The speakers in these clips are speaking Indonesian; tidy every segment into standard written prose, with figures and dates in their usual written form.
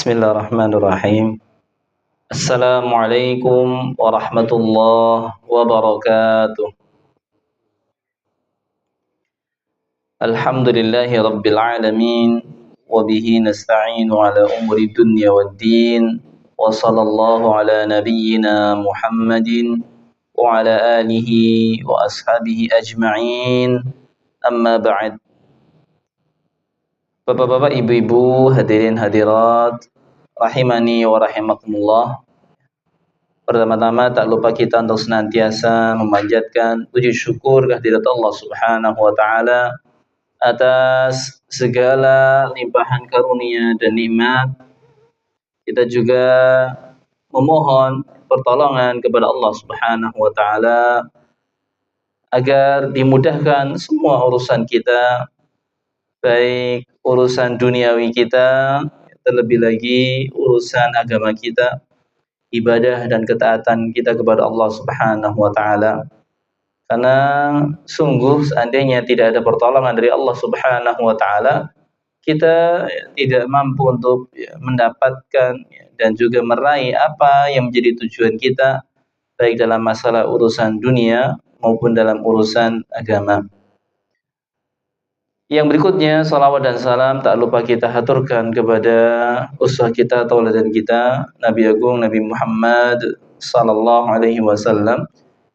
Bismillahirrahmanirrahim. Assalamualaikum warahmatullahi wabarakatuh. Alhamdulillahi rabbil alamin wa bihi nasta'inu ala umuri dunya waddin wa sallallahu ala nabiyyina Muhammadin wa ala alihi wa ashabihi ajma'in. Amma ba'd. Bapak-bapak, ibu-ibu, hadirin hadirat rahimani wa rahimakumullah. Pertama-tama tak lupa kita untuk senantiasa memanjatkan puji syukur kehadirat Allah Subhanahu wa taala atas segala limpahan karunia dan nikmat. Kita juga memohon pertolongan kepada Allah Subhanahu wa taala agar dimudahkan semua urusan kita, baik urusan duniawi kita, terlebih lagi urusan agama kita, ibadah dan ketaatan kita kepada Allah Subhanahu wa taala. Karena sungguh seandainya tidak ada pertolongan dari Allah Subhanahu wa taala, kita tidak mampu untuk mendapatkan dan juga meraih apa yang menjadi tujuan kita, baik dalam masalah urusan dunia maupun dalam urusan agama. Yang berikutnya, salawat dan salam tak lupa kita haturkan kepada uswah kita, tauladan kita, Nabi Agung Nabi Muhammad sallallahu alaihi wasallam,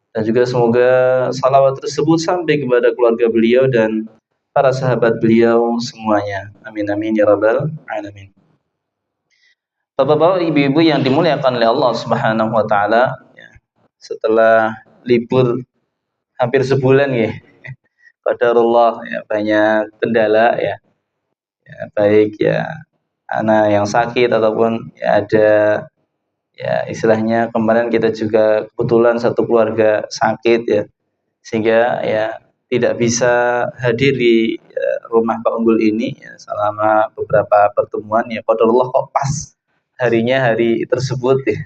dan juga semoga salawat tersebut sampai kepada keluarga beliau dan para sahabat beliau semuanya. Amin amin ya rabbal alamin. Bapak-bapak, ibu-ibu yang dimuliakan oleh Allah Subhanahu wa taala, setelah libur hampir sebulan ya, qadarullah ya, banyak kendala ya, baik ya anak yang sakit ataupun ya ada ya istilahnya kemarin kita juga kebetulan satu keluarga sakit ya, sehingga ya tidak bisa hadir di rumah Pak Unggul ini ya, selama beberapa pertemuan ya, qadarullah kok pas harinya hari tersebut ya.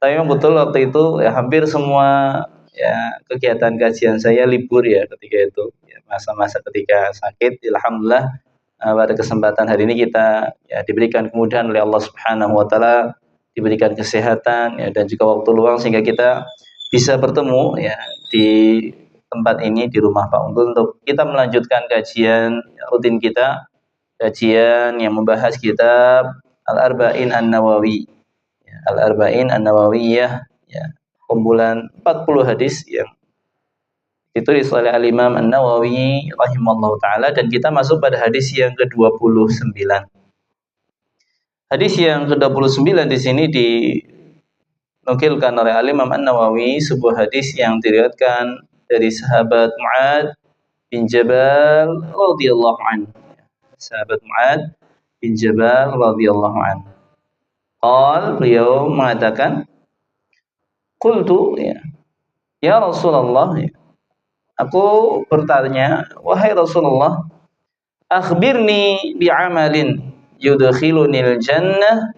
Tapi memang betul waktu itu ya hampir semua ya kegiatan kajian saya libur ya ketika itu ya, masa-masa ketika sakit. Alhamdulillah pada kesempatan hari ini kita ya diberikan kemudahan oleh Allah Subhanahu wa taala, diberikan kesehatan ya, dan juga waktu luang sehingga kita bisa bertemu ya di tempat ini di rumah Pak Unggul untuk kita melanjutkan kajian rutin kita, kajian yang membahas kitab Al-Arba'in An-Nawawi. Al-Arba'in An-Nawawiyah ya, kumpulan 40 hadis yang ditulis oleh Al-Imam An-Nawawi rahimallahu taala, dan kita masuk pada hadis yang ke-29. Hadis yang ke-29 di sini dinukilkan oleh Al-Imam An-Nawawi, sebuah hadis yang diriwayatkan dari sahabat Mu'adz bin Jabal radhiyallahu anhu. Sahabat Mu'adz bin Jabal radhiyallahu anhu. Beliau mengatakan, qultu ya Rasulullah, aku bertanya, wahai Rasulullah, akhbirni bi'amalin yudkhilunil jannah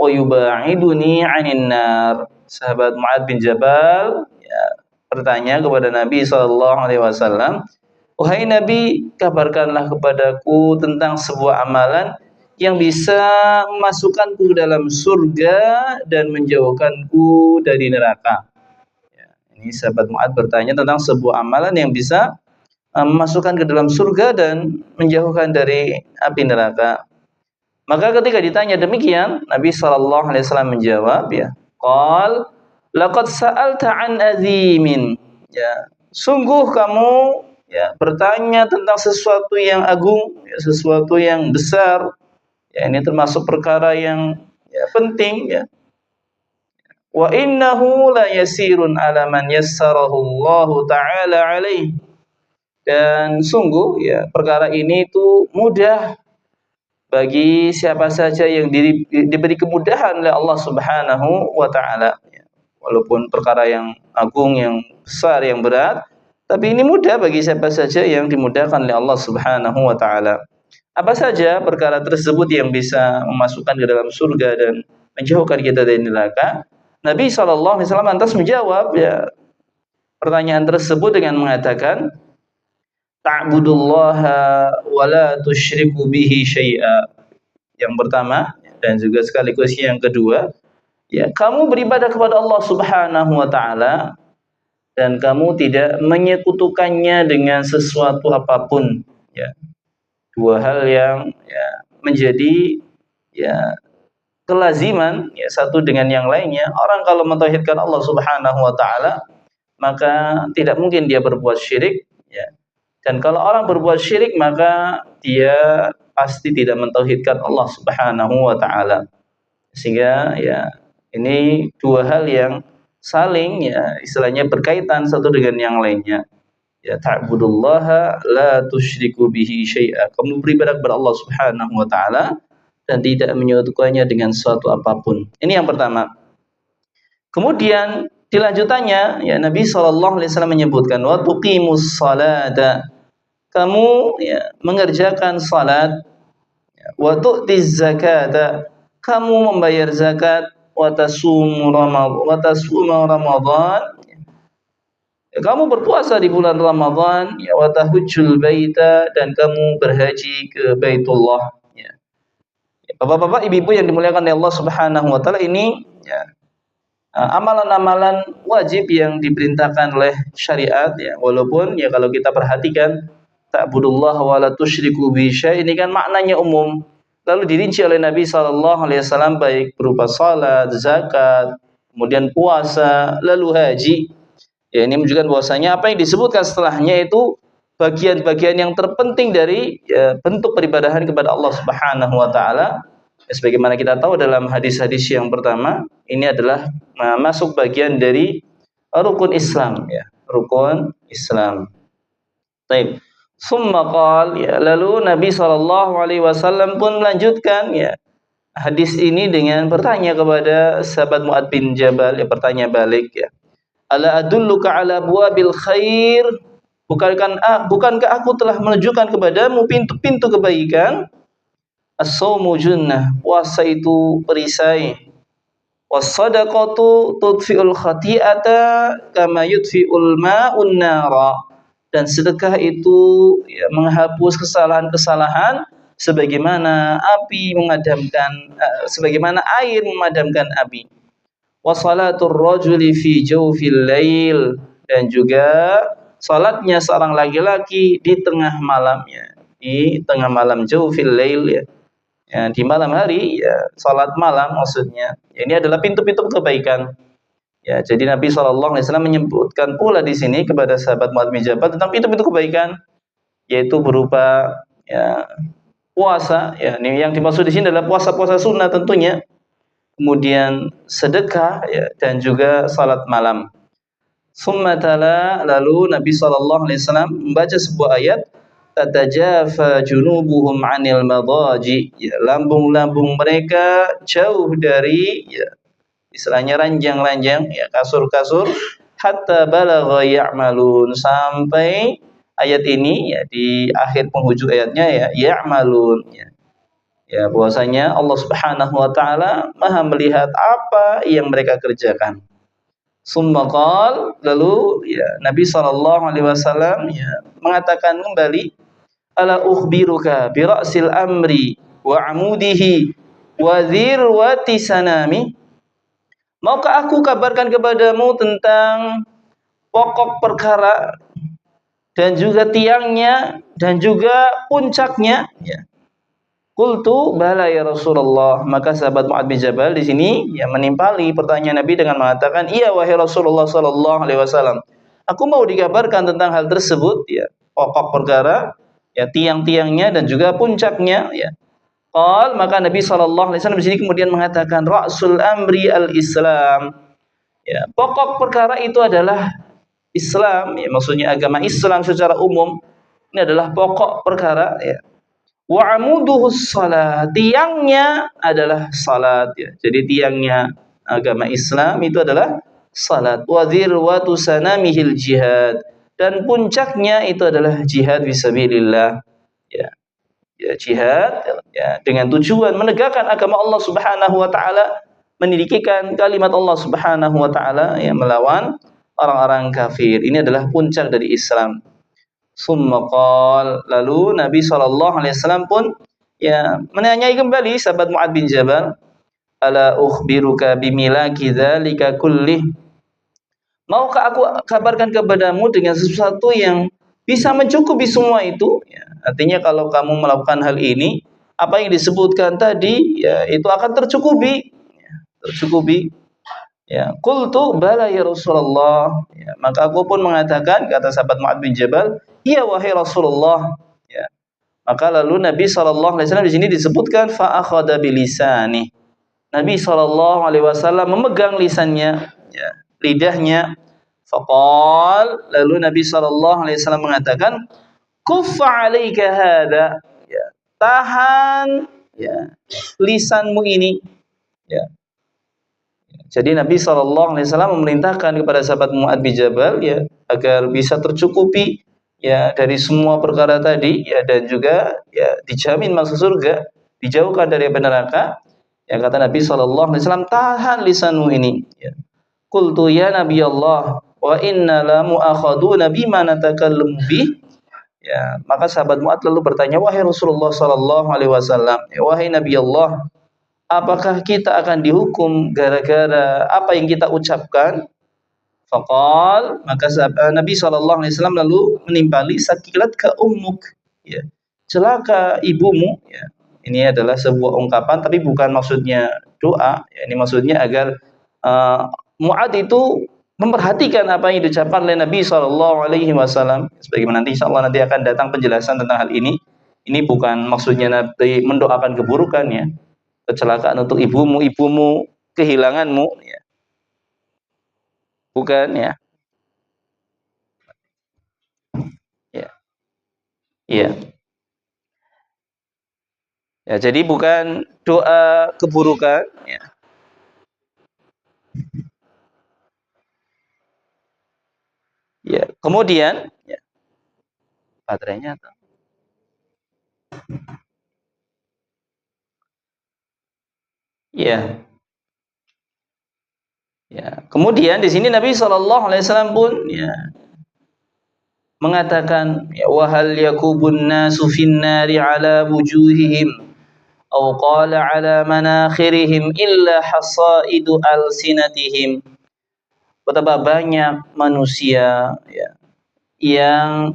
wa yuba'iduni 'anil nar. Sahabat Mu'adz bin Jabal ya, bertanya kepada Nabi sallallahu alaihi wasallam, wahai Nabi, kabarkanlah kepadaku tentang sebuah amalan yang bisa memasukkanku ke dalam surga dan menjauhkanku dari neraka. Ya, ini sahabat Mu'adz bertanya tentang sebuah amalan yang bisa memasukkan ke dalam surga dan menjauhkan dari api neraka. Maka ketika ditanya demikian, Nabi sallallahu alaihi wasallam menjawab ya, qal laqad sa'alta an azimin. Ya, sungguh kamu ya bertanya tentang sesuatu yang agung, ya, sesuatu yang besar. Ya, ini termasuk perkara yang ya, penting ya. Wa innahu la yasirun ala man yassarahu Allah taala alaih. Dan sungguh ya perkara ini itu mudah bagi siapa saja yang diberi kemudahan oleh Allah Subhanahu wa taala. Ya, walaupun perkara yang agung, yang besar, yang berat, tapi ini mudah bagi siapa saja yang dimudahkan oleh Allah Subhanahu wa taala. Apa saja perkara tersebut yang bisa memasukkan ke dalam surga dan menjauhkan kita dari neraka? Nabi sallallahu alaihi wasallam lantas menjawab ya pertanyaan tersebut dengan mengatakan, ta'budullaha wa la tusyriku bihi syai'a. Yang pertama, dan juga sekaligus yang kedua, ya, kamu beribadah kepada Allah Subhanahu wa taala dan kamu tidak menyekutukannya dengan sesuatu apapun, ya. Dua hal yang ya menjadi ya kelaziman ya satu dengan yang lainnya. Orang kalau mentauhidkan Allah Subhanahu wa taala, maka tidak mungkin dia berbuat syirik, ya. Dan kalau orang berbuat syirik, maka dia pasti tidak mentauhidkan Allah Subhanahu wa taala. Sehingga ya ini dua hal yang saling ya istilahnya berkaitan satu dengan yang lainnya. Ya, ta'budullaha la tusyriku bihi syai'a. Kamu beribadah kepada Allah Subhanahu wa taala dan tidak menyekutukannya dengan suatu apapun. Ini yang pertama. Kemudian dilanjutannya ya Nabi sallallahu alaihi wasallam menyebutkan wa tuqimus salata. Kamu ya mengerjakan salat, wa tu'tiz zakata. Kamu membayar zakat, wa tasumu Ramadan. Kamu berpuasa di bulan Ramadan, ya, wa tahujjul baita, dan kamu berhaji ke Baitullah, ya. Bapak-bapak, ibu-ibu yang dimuliakan oleh Allah Subhanahu wa taala, ini ya amalan-amalan wajib yang diperintahkan oleh syariat, ya. Walaupun ya kalau kita perhatikan ta'budullah wa la tusyriku bihi syai', ini kan maknanya umum. Lalu dirinci oleh Nabi sallallahu alaihi wasallam baik berupa salat, zakat, kemudian puasa, lalu haji. Ya, ini menunjukkan bahwasanya apa yang disebutkan setelahnya itu bagian-bagian yang terpenting dari ya, bentuk peribadahan kepada Allah Subhanahu wa taala. Ya, sebagaimana kita tahu dalam hadis-hadis yang pertama, ini adalah masuk bagian dari rukun Islam, ya, rukun Islam. Baik. Summa qala, ya, lalu Nabi sallallahu alaihi wasallam pun melanjutkan ya hadis ini dengan bertanya kepada sahabat Mu'adz bin Jabal, ya, bertanya balik, ya. Ala adulluka ala abwabil khair, bukankah aku telah menunjukkan kepadamu pintu-pintu kebaikan? As-shaumu junnah, puasa itu perisai. Was-shadaqatu tudfi'ul khati'ata kama yudfi'ul ma'un nara, dan sedekah itu ya, menghapus kesalahan-kesalahan sebagaimana air memadamkan api. Wa salatul rajuli fi jawfil lail, dan juga salatnya seorang laki-laki di tengah malamnya, di tengah malam, jawfil lail, ya. Ya, di malam hari, ya, salat malam maksudnya. Ya, ini adalah pintu-pintu kebaikan. Ya, jadi Nabi sallallahu alaihi wasallam menyebutkan pula di sini kepada sahabat Mu'adz bin Jabal tentang pintu-pintu kebaikan, yaitu berupa ya puasa, ya. Ini yang dimaksud di sini adalah puasa-puasa sunnah tentunya. Kemudian sedekah, ya, dan juga salat malam. Summa tala, lalu Nabi sallallahu alaihi wasallam membaca sebuah ayat, tatajafa junubuhum 'anil madaji, ya, lambung-lambung mereka jauh dari ya istilahnya ranjang-ranjang, ya, kasur-kasur, hatta balagha ya'malun, sampai ayat ini ya di akhir penghujung ayatnya ya ya'malun, ya. Ya, bahwasanya Allah Subhanahu wa taala Maha melihat apa yang mereka kerjakan. Summa qala, lalu ya Nabi sallallahu alaihi wasallam ya mengatakan kembali, ala ukhbiruka bi ra'sil amri wa 'amudihi wa dhirwati sanami. Maukah aku kabarkan kepadamu tentang pokok perkara dan juga tiangnya dan juga puncaknya, ya. Qultu bala ya Rasulullah, maka sahabat Mu'adz bin Jabal di sini ya menimpali pertanyaan Nabi dengan mengatakan, iya wahai Rasulullah sallallahu alaihi wasallam, aku mau dikabarkan tentang hal tersebut, ya, pokok perkara, ya, tiang-tiangnya dan juga puncaknya, ya. Qal, maka Nabi sallallahu alaihi wasallam di sini kemudian mengatakan ra'sul amri al-Islam, ya, pokok perkara itu adalah Islam, ya, maksudnya agama Islam secara umum ini adalah pokok perkara, ya. Wa amuduhus salat, tiangnya adalah salat, ya. Jadi tiangnya agama Islam itu adalah salat. Wa dzirwatu sanamihil jihad, dan puncaknya itu adalah jihad fisabilillah, ya. Ya, jihad, ya, dengan tujuan menegakkan agama Allah Subhanahu wa taala, meninggikan kalimat Allah Subhanahu wa taala, ya, melawan orang-orang kafir. Ini adalah puncak dari Islam. Summa qala, lalu Nabi sallallahu alaihi wasallam pun ya menanyai kembali sahabat Mu'adz bin Jabal, ala ukhbiruka bimilaki dzalika kullih, maukah aku kabarkan kepadamu dengan sesuatu yang bisa mencukupi semua itu? Ya, artinya kalau kamu melakukan hal ini, apa yang disebutkan tadi, ya itu akan tercukupi, ya, tercukupi. Ya, qultu bala ya Rasulullah. Ya, maka aku pun mengatakan, kata sahabat Mu'adz bin Jabal, iya wahai Rasulullah. Ya, maka lalu Nabi SAW di sini disebutkan fa akhadha bilisani. Nabi SAW memegang lisannya, ya, lidahnya. Faqal, lalu Nabi SAW mengatakan, kuffa alaika hadha, ya, tahan, ya, lisanmu ini. Ya. Jadi Nabi SAW memerintahkan kepada sahabat Mu'adz bin Jabal, ya, agar bisa tercukupi, ya, dari semua perkara tadi, ya, dan juga, ya, dijamin masuk surga, dijauhkan dari neraka. Ya, kata Nabi SAW, tahan lisanmu ini. Ya. Qultu ya Nabi Allah, wa inna la mu'akhaduna bima natakallamu bih. Ya, maka sahabat Mu'adz lalu bertanya, wahai Rasulullah SAW, ya, wahai Nabi Allah, apakah kita akan dihukum gara-gara apa yang kita ucapkan? Faqal, maka Nabi SAW lalu menimpali, sakilat ka ummuk, ya, celaka ibumu. Ya. Ini adalah sebuah ungkapan, tapi bukan maksudnya doa. Ya, ini maksudnya agar Mu'adz itu memperhatikan apa yang diucapkan oleh Nabi SAW. Sebagaimana nanti insyaallah nanti akan datang penjelasan tentang hal ini. Ini bukan maksudnya Nabi mendoakan keburukan, ya, kecelakaan untuk ibumu, kehilanganmu, ya. Bukan, ya. Ya. Iya. Ya, jadi bukan doa keburukan, ya. Ya, kemudian, ya, baterainya atau ya. Ya. Kemudian di sini Nabi SAW pun, ya, mengatakan, ya, wa hal yakubun nasu fin nari ala wujuhihim aw qala ala manakhirihim illa hasaidu alsinatihim. Betapa banyak manusia, ya, yang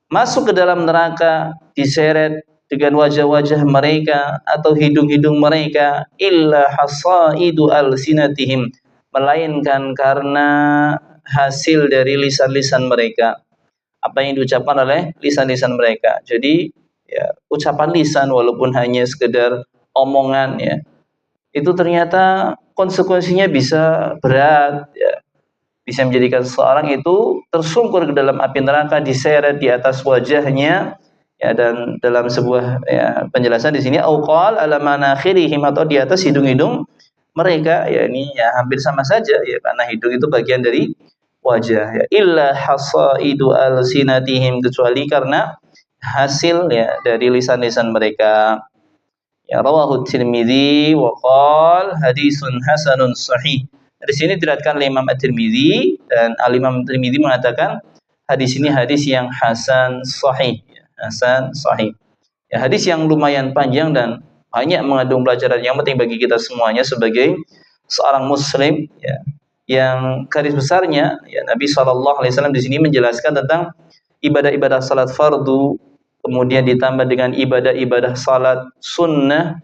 masuk ke dalam neraka diseret dengan wajah-wajah mereka atau hidung-hidung mereka, illa hasaidu alsinatihim, melainkan karena hasil dari lisan-lisan mereka, apa yang diucapkan oleh lisan-lisan mereka. Jadi, ya, ucapan lisan walaupun hanya sekedar omongan, ya, itu ternyata konsekuensinya bisa berat, ya. Bisa menjadikan seseorang itu tersungkur ke dalam api neraka, diseret di atas wajahnya, ya, dan dalam sebuah, ya, penjelasan di sini auqal ala manakhirihim, atau di atas hidung-hidung mereka, ya, ini, ya, hampir sama saja, ya, karena hidung itu bagian dari wajah, ya, illa hasaidu alsinatihim, kecuali karena hasil, ya, dari lisan-lisan mereka. Ya, rawahu Tirmidzi wa qala hadisun hasanun sahih. Di sini diriwayatkan oleh Imam At-Tirmidzi, dan Al-Imam Tirmidzi mengatakan hadis ini hadis yang hasan sahih, ya, hasan sahih. Ya, hadis yang lumayan panjang dan banyak mengandung pelajaran yang penting bagi kita semuanya sebagai seorang muslim, ya, yang garis besarnya, ya, Nabi SAW di sini menjelaskan tentang ibadah-ibadah salat fardu, kemudian ditambah dengan ibadah-ibadah salat sunnah,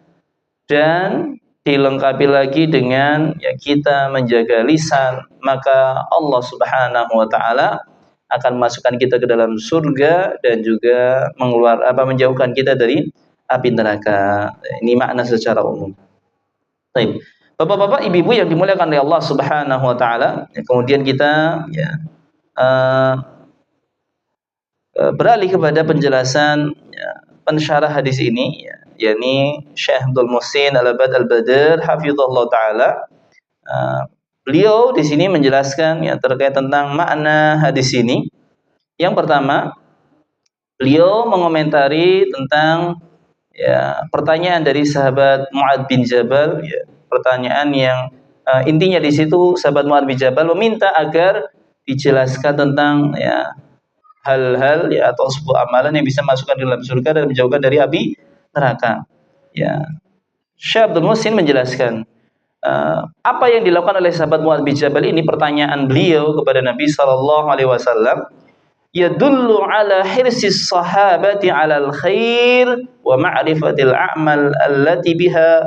dan dilengkapi lagi dengan, ya, kita menjaga lisan, maka Allah Subhanahu wa taala akan masukkan kita ke dalam surga dan juga menjauhkan kita dari api neraka. Ini makna secara umum. Baik. Bapak-bapak, ibu-ibu yang dimuliakan oleh Allah Subhanahu wa taala, ya, kemudian kita, ya, beralih kepada penjelasan, ya, pensyarah hadis ini, ya, yakni Syekh Abdul Muhsin Al-Abad Al-Badr hafizahullah taala. Beliau di sini menjelaskan, ya, terkait tentang makna hadis ini. Yang pertama, beliau mengomentari tentang, ya, pertanyaan dari sahabat Mu'adz bin Jabal, ya, pertanyaan yang intinya di situ sahabat Mu'adz bin Jabal meminta agar dijelaskan tentang, ya, hal-hal, ya, atau sebuah amalan yang bisa masukkan dalam surga dan menjauhkan dari api neraka. Ya, Syekh Abdul Muhsin menjelaskan apa yang dilakukan oleh sahabat Muadz bin Jabal ini, pertanyaan beliau kepada Nabi sallallahu alaihi wasallam, yadullu ala hirsis sahabati ala al-khair wa ma'rifatil a'mal allati biha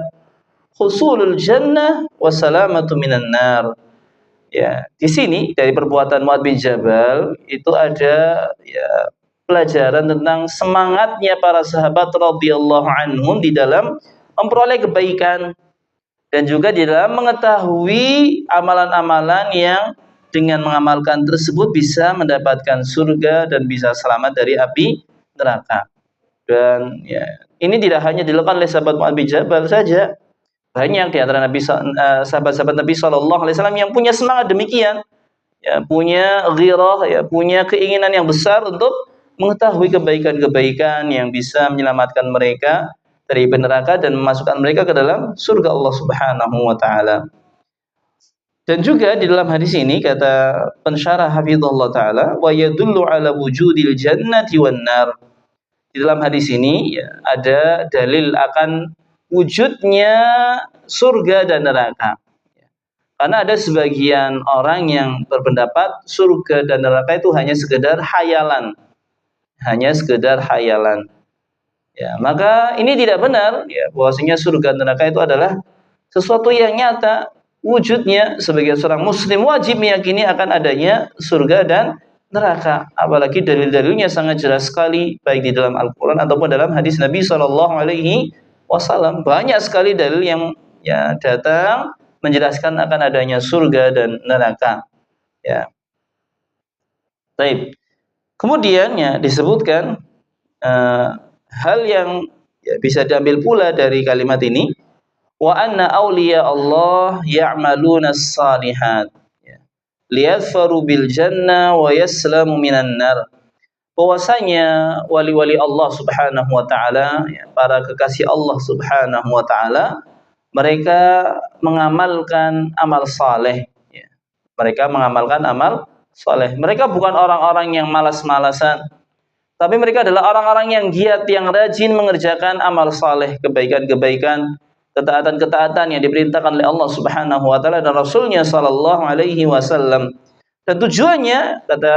husulul jannah wa salamatu minan nar. Ya, di sini dari perbuatan Muadz bin Jabal itu ada ya pelajaran tentang semangatnya para sahabat radhiyallahu anhum di dalam memperoleh kebaikan dan juga di dalam mengetahui amalan-amalan yang dengan mengamalkan tersebut bisa mendapatkan surga dan bisa selamat dari api neraka. Dan ya, ini tidak hanya dilakukan oleh sahabat Muadz bin Jabal saja. Banyak di antara sahabat-sahabat Nabi sallallahu alaihi wasallam yang punya semangat demikian, ya, punya ghirah, ya, punya keinginan yang besar untuk mengetahui kebaikan-kebaikan yang bisa menyelamatkan mereka dari neraka dan memasukkan mereka ke dalam surga Allah Subhanahu wa taala. Dan juga di dalam hadis ini kata pensyarah hafizallahu taala, wa yadullu ala wujudil jannati wan nar. Di dalam hadis ini ya, ada dalil akan wujudnya surga dan neraka. Karena ada sebagian orang yang berpendapat surga dan neraka itu hanya sekedar hayalan. Hanya sekedar hayalan. Ya, maka ini tidak benar ya, bahwasanya surga dan neraka itu adalah sesuatu yang nyata. Wujudnya sebagai seorang muslim wajib meyakini akan adanya surga dan neraka. Apalagi dalil-dalilnya sangat jelas sekali baik di dalam Al-Qur'an ataupun dalam hadis Nabi sallallahu alaihi wasallam. Banyak sekali dalil yang ya datang menjelaskan akan adanya surga dan neraka. Ya. Baik. Kemudian ya disebutkan hal yang ya, bisa diambil pula dari kalimat ini, wa anna awliya Allah ya'maluna as-salihat. Ya. Liyadfaru bil jannah wa yaslamu minan nar. Bahwasanya wali-wali Allah Subhanahu wa taala, ya, para kekasih Allah Subhanahu wa taala, mereka mengamalkan amal saleh, ya. Mereka mengamalkan amal saleh. Mereka bukan orang-orang yang malas-malasan, tapi mereka adalah orang-orang yang giat, yang rajin mengerjakan amal saleh, kebaikan-kebaikan, ketaatan-ketaatan yang diperintahkan oleh Allah Subhanahu wa taala dan Rasulnya sallallahu alaihi wasallam. Dan tujuannya kata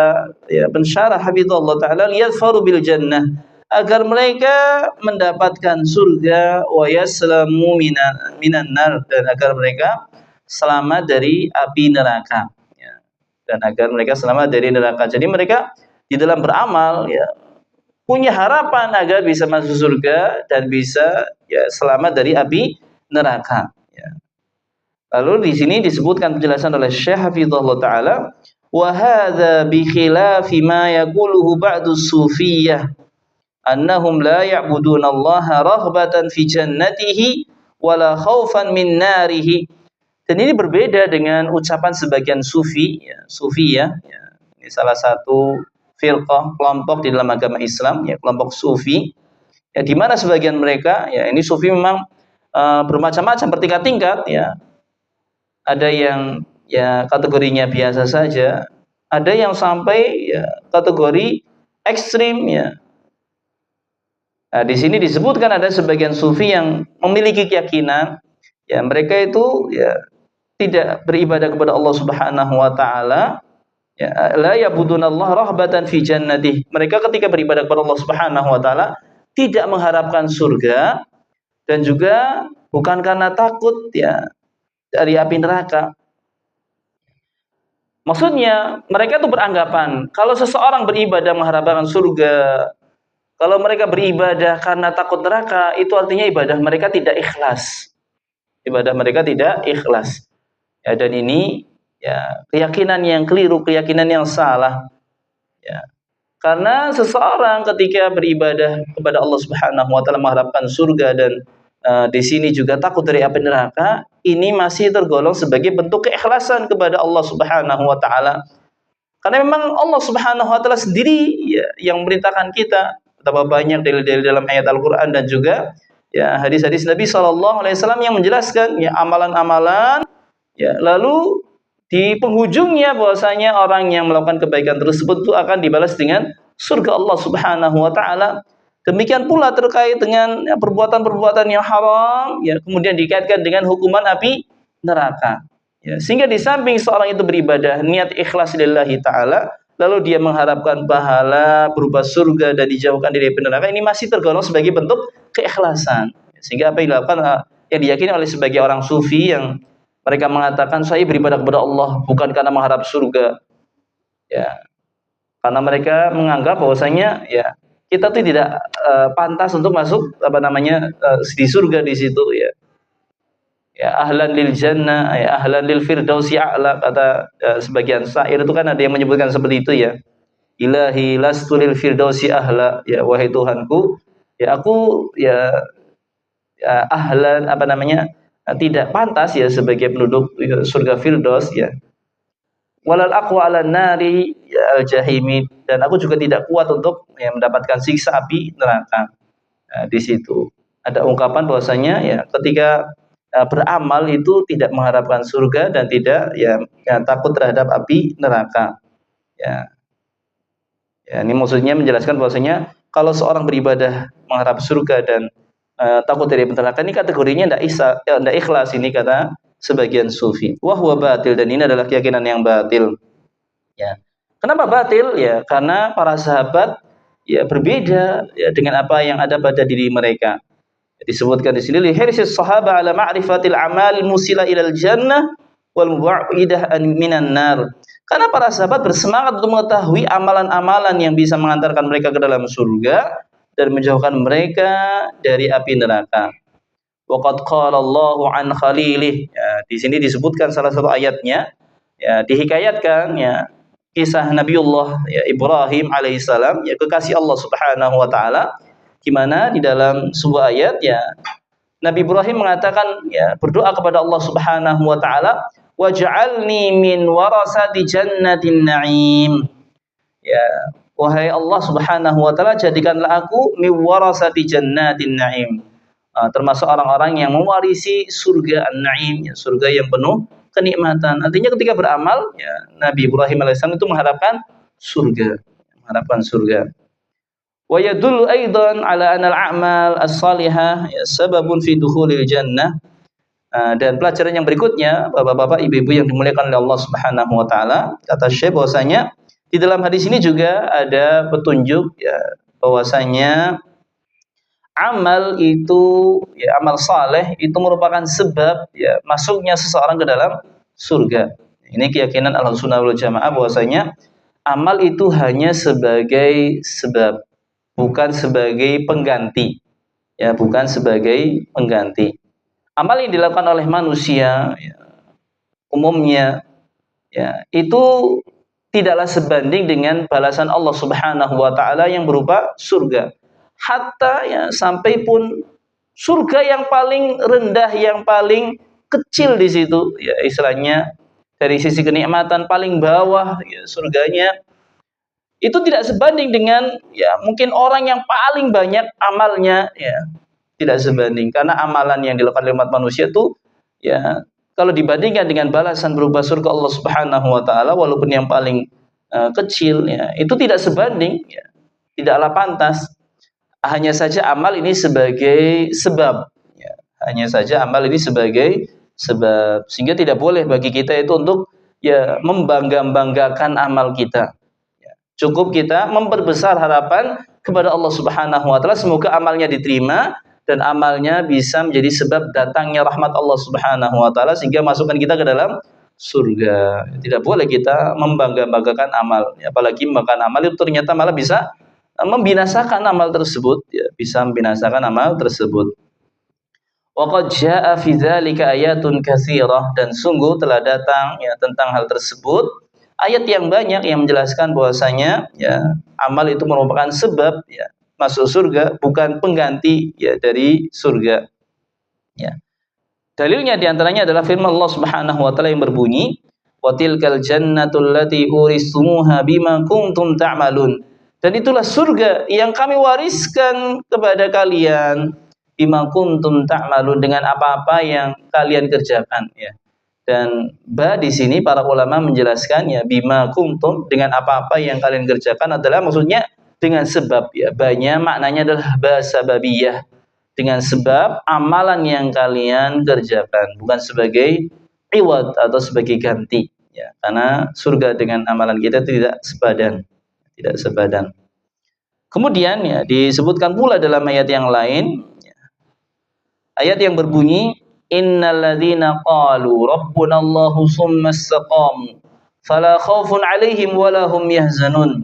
ya pensyarah hafizallahu taala, liyadfaru bil jannah, agar mereka mendapatkan surga, wa yaslamu minan nar, dan agar mereka selamat dari api neraka, ya. Dan agar mereka selamat dari neraka. Jadi mereka di dalam beramal ya punya harapan agar bisa masuk surga dan bisa ya selamat dari api neraka, ya. Lalu di sini disebutkan penjelasan oleh Syekh hafizallahu taala, wa hadza bi khilafi ma yaquluhu ba'du sufiyyah annahum la ya'budunallaha raghbatan fi jannatihi wala khaufan min narihi. Dan ini berbeda dengan ucapan sebagian sufi, ya, sufiyah, ya. Ini salah satu firqah, kelompok di dalam agama Islam, ya, kelompok sufi, ya, di mana sebagian mereka, ya, ini sufi memang bermacam-macam, bertingkat-tingkat, ya. Ada yang ya kategorinya biasa saja, ada yang sampai ya kategori ekstrim, ya. Nah, di sini disebutkan ada sebagian sufi yang memiliki keyakinan ya mereka itu ya tidak beribadah kepada Allah Subhanahu wa taala, ya, la yabudunallaha rahbatan fi jannatih. Mereka ketika beribadah kepada Allah Subhanahu wa taala tidak mengharapkan surga dan juga bukan karena takut ya dari api neraka. Maksudnya mereka itu beranggapan kalau seseorang beribadah mengharapkan surga, kalau mereka beribadah karena takut neraka, itu artinya ibadah mereka tidak ikhlas. Ibadah mereka tidak ikhlas. Ya, dan ini ya keyakinan yang keliru, keyakinan yang salah. Ya. Karena seseorang ketika beribadah kepada Allah Subhanahu wa taala mengharapkan surga dan di sini juga takut dari api neraka, ini masih tergolong sebagai bentuk keikhlasan kepada Allah Subhanahu wa taala. Karena memang Allah Subhanahu wa taala sendiri ya, yang memerintahkan kita. Betapa banyak dalil-dalil dalam ayat Al-Qur'an dan juga ya hadis-hadis Nabi sallallahu alaihi wasallam yang menjelaskan ya amalan-amalan, ya, lalu di penghujungnya bahwasanya orang yang melakukan kebaikan tersebut itu akan dibalas dengan surga Allah Subhanahu wa taala. Demikian pula terkait dengan perbuatan-perbuatan yang haram, ya kemudian dikaitkan dengan hukuman api neraka. Ya, sehingga di samping seorang itu beribadah niat ikhlas lillahi taala, lalu dia mengharapkan pahala berupa surga dan dijauhkan dari api neraka, ini masih tergolong sebagai bentuk keikhlasan. Sehingga apa yang dilakukan yang diyakini oleh sebagai orang sufi yang mereka mengatakan saya beribadah kepada Allah bukan karena mengharap surga. Ya, karena mereka menganggap bahwasanya ya kita tuh tidak pantas untuk masuk di surga di situ ya. Ya ahlan lil jannah, ya ahlan lil firdausi a'la, kata sebagian syair itu kan ada yang menyebutkan seperti itu ya. Ilahi lastu lil firdausi ahla, ya wahai Tuhanku, ya aku ya ahlan tidak pantas ya sebagai penduduk surga firdaus ya. Walal aqwa 'alan nari ya al-jahimi, dan aku juga tidak kuat untuk ya, mendapatkan siksa api neraka. Nah, di situ ada ungkapan bahwasanya ya ketika beramal itu tidak mengharapkan surga dan tidak takut terhadap api neraka. Ya. Ya, ini maksudnya menjelaskan bahwasanya kalau seorang beribadah mengharap surga dan takut dari api neraka, ini kategorinya tidak ikhlas, ini kata sebagian sufi. Wah huwa batil, dan ini adalah keyakinan yang batil. Ya. Kenapa batil? Ya, karena para sahabat ya berbeda ya dengan apa yang ada pada diri mereka. Disebutkan di sini li hirsis sahaba ala ma'rifatil amal musila ilal jannah wal muba'idah minan nar. Karena para sahabat bersemangat untuk mengetahui amalan-amalan yang bisa mengantarkan mereka ke dalam surga dan menjauhkan mereka dari api neraka. Waqad qala Allahu an khalilih. Ya, di sini disebutkan salah satu ayatnya, ya dihikayatkan ya kisah Nabiullah ya Ibrahim alaihissalam, ya kekasih Allah Subhanahu wa taala, di mana di dalam sebuah ayat ya Nabi Ibrahim mengatakan ya berdoa kepada Allah Subhanahu wa taala, waj'alni min warasati jannatin na'im. Ya, wahai Allah Subhanahu wa taala, jadikanlah aku min warasati jannatin na'im. Termasuk orang-orang yang mewarisi surga an-na'im, ya, surga yang penuh kenikmatan. Artinya ketika beramal, ya, Nabi Ibrahim alaihissalam itu mengharapkan surga, Wa yadullu aidan ala anal a'mal as-salihah ya, sababun fi dukhulil jannah. Dan pelajaran yang berikutnya, Bapak-bapak, Ibu-ibu yang dimuliakan oleh Allah Subhanahu wa taala, kata Syekh bahwasanya di dalam hadis ini juga ada petunjuk ya bahwasanya amal itu ya amal saleh itu merupakan sebab ya masuknya seseorang ke dalam surga. Ini keyakinan Ahlussunnah wal Jamaah bahwasanya amal itu hanya sebagai sebab, bukan sebagai pengganti. Ya, bukan sebagai pengganti. Amal yang dilakukan oleh manusia ya, umumnya ya itu tidaklah sebanding dengan balasan Allah Subhanahu wa taala yang berupa surga. Hatta ya sampai pun surga yang paling rendah, yang paling kecil di situ ya istilahnya dari sisi kenikmatan paling bawah ya surganya itu tidak sebanding dengan ya mungkin orang yang paling banyak amalnya, ya tidak sebanding, karena amalan yang dilakukan oleh umat manusia itu ya kalau dibandingkan dengan balasan berupa surga Allah Subhanahu wa taala walaupun yang paling kecil ya itu tidak sebanding ya, tidaklah pantas. Hanya saja amal ini sebagai sebab ya. Hanya saja amal ini sebagai sebab, sehingga tidak boleh bagi kita itu untuk ya membangga-banggakan amal kita ya. Cukup kita memperbesar harapan kepada Allah Subhanahu wa taala, semoga amalnya diterima dan amalnya bisa menjadi sebab datangnya rahmat Allah Subhanahu wa taala sehingga masukkan kita ke dalam surga. Tidak boleh kita membangga-banggakan amal, apalagi membanggakan amal itu ternyata malah bisa membinasakan amal tersebut, ya, bisa membinasakan amal tersebut. Wa qad jaa'a fi dzalika ayatun katsirah, dan sungguh telah datang ya tentang hal tersebut ayat yang banyak yang menjelaskan bahwasanya ya amal itu merupakan sebab ya masuk surga, bukan pengganti ya dari surga. Ya. Dalilnya diantaranya adalah firman Allah Subhanahu wa taala yang berbunyi, wa tilkal jannatul lati uristumuha bima kuntum ta'malun. Dan itulah surga yang kami wariskan kepada kalian bima kuntum ta'malun, dengan apa-apa yang kalian kerjakan ya. Dan di sini para ulama menjelaskan ya bima kuntum, dengan apa-apa yang kalian kerjakan adalah maksudnya dengan sebab, ya, banyak maknanya adalah basababiyah, dengan sebab amalan yang kalian kerjakan, bukan sebagai iwad atau sebagai ganti, ya, karena surga dengan amalan kita tidak sepadan, tidak sepadan. Kemudian, ya, disebutkan pula dalam ayat yang lain, ya, ayat yang berbunyi innal ladzina qalu rabbunallahu tsumma istaqamu fala khaufun 'alaihim wala hum yahzanun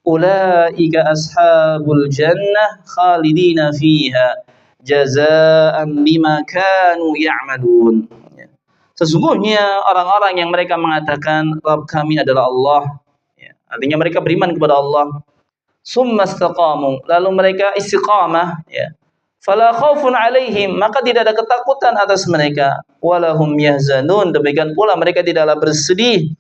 ulaika ashabul jannah khalidina fiha jazaa'an bima kanu ya'malun. Sesungguhnya orang-orang yang mereka mengatakan Rabb kami adalah Allah, ya, artinya mereka beriman kepada Allah, summa istaqamu, lalu mereka istiqamah, ya, fala khaufun alaihim, maka tidak ada ketakutan atas mereka, walahum yahzanun, demikian pula mereka tidaklah bersedih.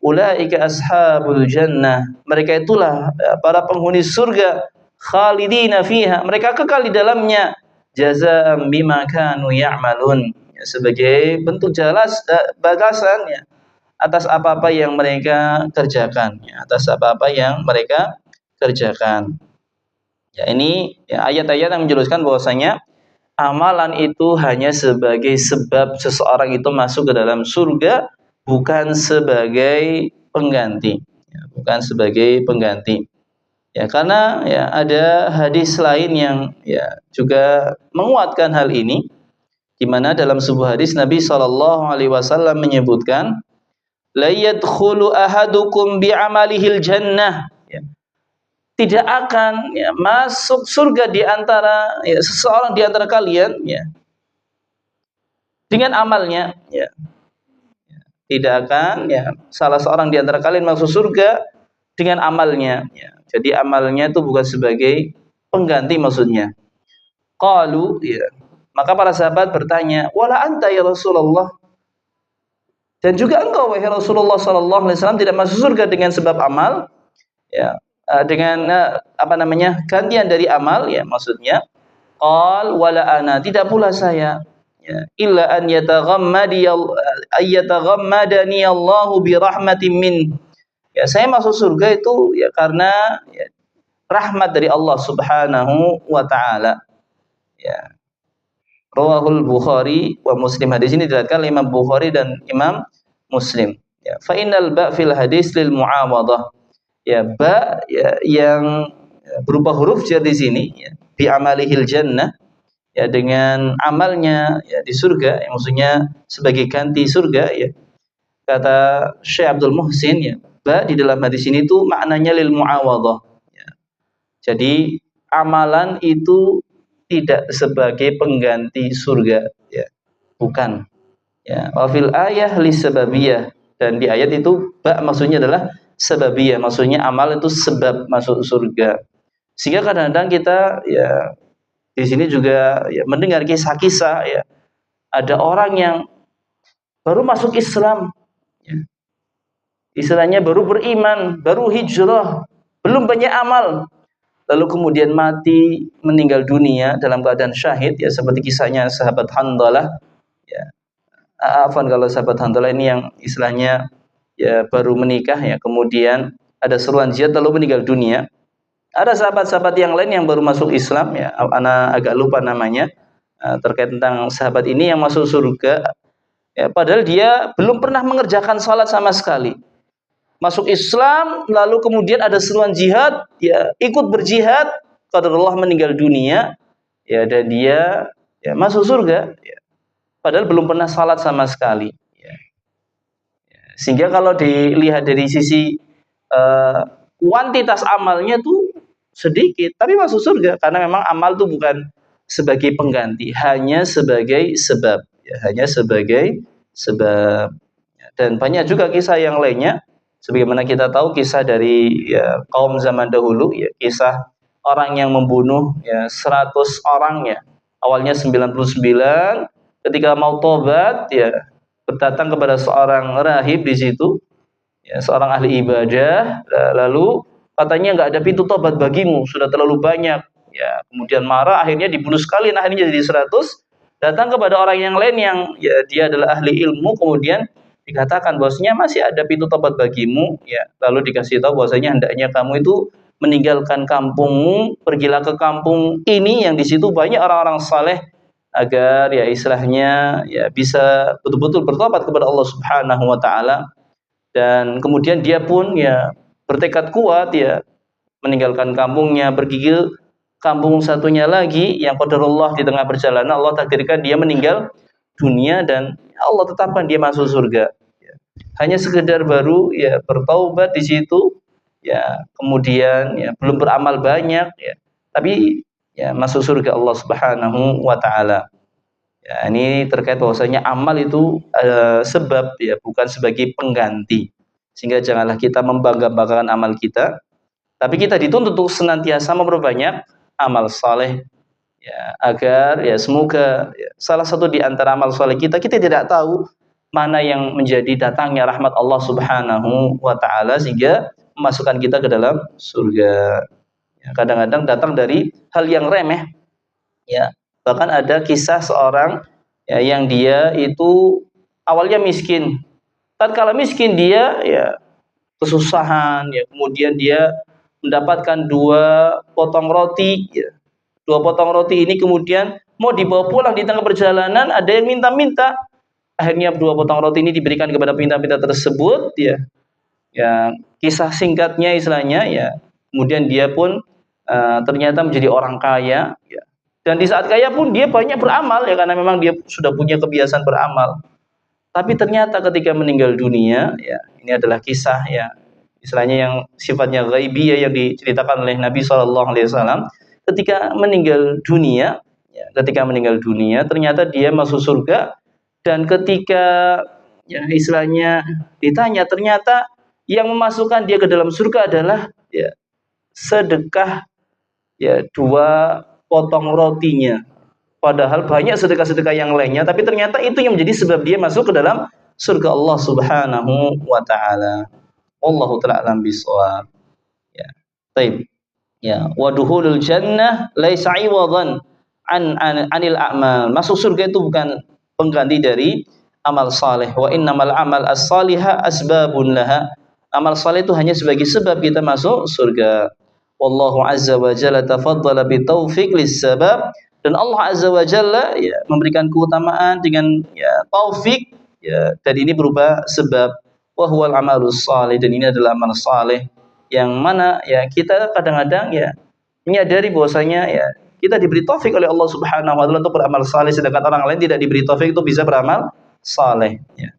Ulaika ashabul jannah, mereka itulah, ya, para penghuni surga, khalidina fiha, mereka kekal di dalamnya, jazaa'an bima kanu ya'malun, ya, sebagai bentuk balasan, ya, atas apa-apa yang mereka kerjakan, ya, atas apa-apa yang mereka kerjakan. Ya, ini, ya, ayat-ayat yang menjelaskan bahwasanya amalan itu hanya sebagai sebab seseorang itu masuk ke dalam surga, bukan sebagai pengganti, ya, bukan sebagai pengganti. Ya, karena, ya, ada hadis lain yang, ya, juga menguatkan hal ini, di mana dalam sebuah hadis Nabi SAW menyebutkan la yadkhulu ahadukum bi'amalihil jannah, ya, tidak akan, ya, masuk surga di antara, ya, seseorang di antara kalian, ya, dengan amalnya, ya, tidak akan, ya, salah seorang di antara kalian masuk surga dengan amalnya, ya. Jadi amalnya itu bukan sebagai pengganti maksudnya. Qalu, ya, maka para sahabat bertanya, wala anta ya Rasulullah, dan juga engkau wahai Rasulullah sallallahu alaihi wasallam tidak masuk surga dengan sebab amal, ya, dengan gantian dari amal, ya, maksudnya. Qal wala ana, tidak pula saya, ya, illa an yataghammadani Allahu bi rahmatin min, ya, saya masuk surga itu, ya, karena, ya, rahmat dari Allah Subhanahu wa taala, ya. Rawahul Bukhari wa Muslim, hadis ini diriwayatkan oleh Imam Bukhari dan Imam Muslim, ya. Fa innal ba fil hadis lil muawadhah, ya, ba, ya, yang berupa huruf jar di sini, ya, bi amalihil jannah, ya, dengan amalnya, ya, di surga, yang maksudnya sebagai ganti surga, ya. Kata Syekh Abdul Muhsin, ya, ba di dalam hadis ini itu maknanya lil muawadhah, ya. Jadi amalan itu tidak sebagai pengganti surga, ya, bukan, ya. Wa fil ayah li sababiyah, dan di ayat itu ba maksudnya adalah sababiyah, maksudnya amal itu sebab masuk surga. Sehingga kadang-kadang kita, ya, di sini juga, ya, mendengar kisah-kisah, ya, ada orang yang baru masuk Islam, ya, istilahnya baru beriman, baru hijrah, belum banyak amal, lalu kemudian mati, meninggal dunia dalam keadaan syahid, ya, seperti kisahnya sahabat Handalah, ya. Afwan, kalau sahabat Handalah ini yang istilahnya, ya, baru menikah, ya, kemudian ada seruan jihad lalu meninggal dunia. Ada sahabat-sahabat yang lain yang baru masuk Islam, ya, anak agak lupa namanya, terkait tentang sahabat ini yang masuk surga, ya, padahal dia belum pernah mengerjakan salat sama sekali. Masuk Islam, lalu kemudian ada seruan jihad, ya, ikut berjihad, qadarullah meninggal dunia, ya, dan dia, ya, masuk surga, ya, padahal belum pernah salat sama sekali, ya. Sehingga kalau dilihat dari sisi kuantitas amalnya tuh sedikit, tapi masuk surga karena memang amal itu bukan sebagai pengganti, hanya sebagai sebab, ya, hanya sebagai sebab. Dan banyak juga kisah yang lainnya, sebagaimana kita tahu kisah dari, ya, kaum zaman dahulu, ya, kisah orang yang membunuh, ya, 100 orang, ya, awalnya 99, ketika mau tobat, ya, berdatang kepada seorang rahib di situ, ya, seorang ahli ibadah, lalu katanya nggak ada pintu tobat bagimu, sudah terlalu banyak, ya, kemudian marah, akhirnya dibunuh sekalian, akhirnya jadi 100, datang kepada orang yang lain yang, ya, dia adalah ahli ilmu, kemudian dikatakan bahwasanya masih ada pintu tobat bagimu, ya, lalu dikasih tahu bahwasanya hendaknya kamu itu meninggalkan kampungmu, pergilah ke kampung ini yang di situ banyak orang-orang saleh, agar ya istilahnya ya bisa betul-betul bertobat kepada Allah Subhanahu wa taala. Dan kemudian dia pun ya bertekad kuat ya meninggalkan kampungnya, pergi ke kampung satunya lagi yang qadarullah di tengah perjalanan Allah takdirkan dia meninggal dunia dan Allah tetapkan dia masuk surga. Ya. Hanya sekedar baru ya bertaubat di situ ya, kemudian ya belum beramal banyak ya, tapi ya masuk surga Allah Subhanahu wa taala. Ya, ini terkait bahwasanya amal itu sebab ya, bukan sebagai pengganti. Sehingga janganlah kita membangga-banggakan amal kita, tapi kita dituntut untuk senantiasa memperbanyak amal saleh ya, agar ya semoga ya, salah satu di antara amal saleh kita tidak tahu mana yang menjadi datangnya rahmat Allah Subhanahu wa taala sehingga memasukkan kita ke dalam surga. Ya, kadang-kadang datang dari hal yang remeh ya. Bahkan ada kisah seorang ya, yang dia itu awalnya miskin. Tatkala miskin dia ya kesusahan ya, kemudian dia mendapatkan 2 potong roti ya. 2 potong roti ini kemudian mau dibawa pulang, di tengah perjalanan ada yang minta-minta. Akhirnya 2 potong roti ini diberikan kepada minta-minta tersebut ya. Ya, kisah singkatnya istilahnya ya. Kemudian dia pun ternyata menjadi orang kaya ya. Dan di saat kaya pun dia banyak beramal ya, karena memang dia sudah punya kebiasaan beramal. Tapi ternyata ketika meninggal dunia ya, ini adalah kisah ya, istilahnya yang sifatnya ghaibiyah yang diceritakan oleh Nabi SAW. Ketika meninggal dunia ya, ternyata dia masuk surga. Dan ketika ya istilahnya ditanya, ternyata yang memasukkan dia ke dalam surga adalah ya sedekah ya 2 potong rotinya. Padahal banyak sedekah-sedekah yang lainnya, tapi ternyata itu yang menjadi sebab dia masuk ke dalam surga Allah Subhanahu wa taala. Wallahu ta'ala alam bisawab. Ya. Baik. Ya, wa dukhulul jannah laisa 'iwadan anil a'mal. Masuk surga itu bukan pengganti dari amal saleh. Wa innamal amal as-salihah asbabun laha. Amal saleh itu hanya sebagai sebab kita masuk surga. Wallahu azza wa jalla tafaddala bi taufiq lis-sabab, dan Allah azza wa jalla ya memberikan keutamaan dengan ya taufik ya, dan ini berupa sebab. Wa huwal amalus salih, dan ini adalah amal saleh yang mana ya kita kadang-kadang ya menyadari bahwasanya ya kita diberi taufik oleh Allah Subhanahu wa taala untuk beramal saleh, sedangkan orang lain tidak diberi taufik untuk bisa beramal saleh ya.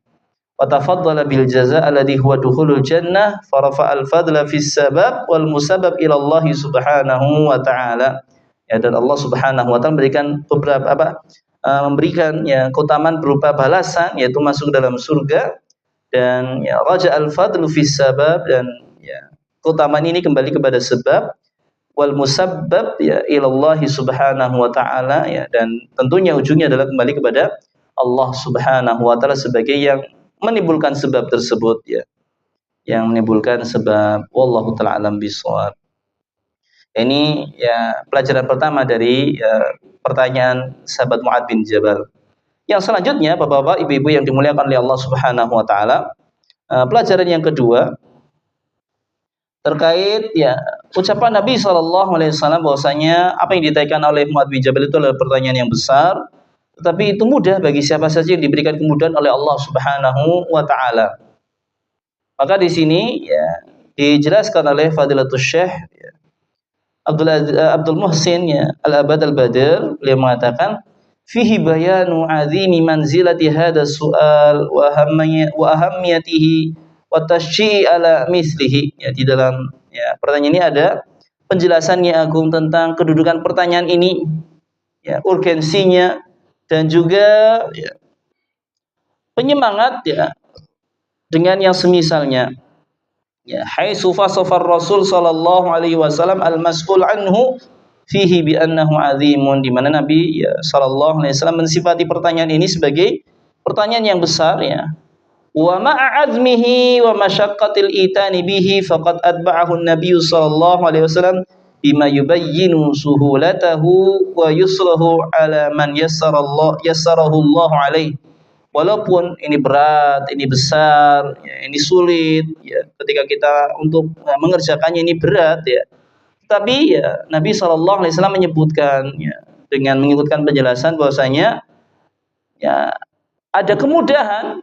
Wa tafaddala bil jazaa alladhi huwa dukhulul jannah farafa'al fadla fis sabab wal musabbab ila Allah Subhanahu wa taala. Ya, dan Allah Subhanahu wa taala memberikan memberikan ya keutamaan berupa balasan, yaitu masuk dalam surga, dan ya raja'al fadlu fis sabab, dan ya keutamaan ini kembali kepada sebab, wal musabbab ya ila Allah Subhanahu wa taala ya, dan tentunya ujungnya adalah kembali kepada Allah Subhanahu wa taala sebagai yang menimbulkan sebab tersebut ya, yang menimbulkan sebab. Wallahu ta'ala alam bisawab. Ini ya pelajaran pertama dari pertanyaan sahabat Mu'adz bin Jabal. Yang selanjutnya, Bapak-bapak, Ibu-ibu yang dimuliakan oleh Allah Subhanahu wa taala, pelajaran yang kedua terkait ya ucapan Nabi SAW bahwasanya apa yang ditanyakan oleh Mu'adz bin Jabal itu adalah pertanyaan yang besar, tetapi itu mudah bagi siapa saja yang diberikan kemudahan oleh Allah Subhanahu wa taala. Maka di sini ya dijelaskan oleh Fadilatul Syekh ya, Abdul Muhsin ya Al-Abad Al-Badir, beliau mengatakan fihi bayanu azimi manzilati hadha su'al wa ahammiyatihi wa tashji'i ala mislihi. Ya, di dalam ya pertanyaan ini ada penjelasan yang agung tentang kedudukan pertanyaan ini ya, urgensinya, dan juga ya, penyemangat ya dengan yang semisalnya. Ya, haitsu fasafar Rasul sallallahu alaihi wasallam al-mas'ul anhu fihi bi annahu azimun, di mana Nabi ya sallallahu alaihi wasallam mensifati pertanyaan ini sebagai pertanyaan yang besar ya. Wa ma'a azmihi wa masyaqqatil itani bihi faqad atba'ahu an-nabiy sallallahu alaihi wasallam bima yubayyinu suhulatahu wa yusrahu ala man yassarahu Allah alaihi. Walaupun ini berat, ini besar, ya, ini sulit, ya, ketika kita untuk mengerjakannya ini berat, ya. tapi ya Nabi SAW menyebutkan ya, dengan mengikutkan penjelasan bahwasanya ya ada kemudahan,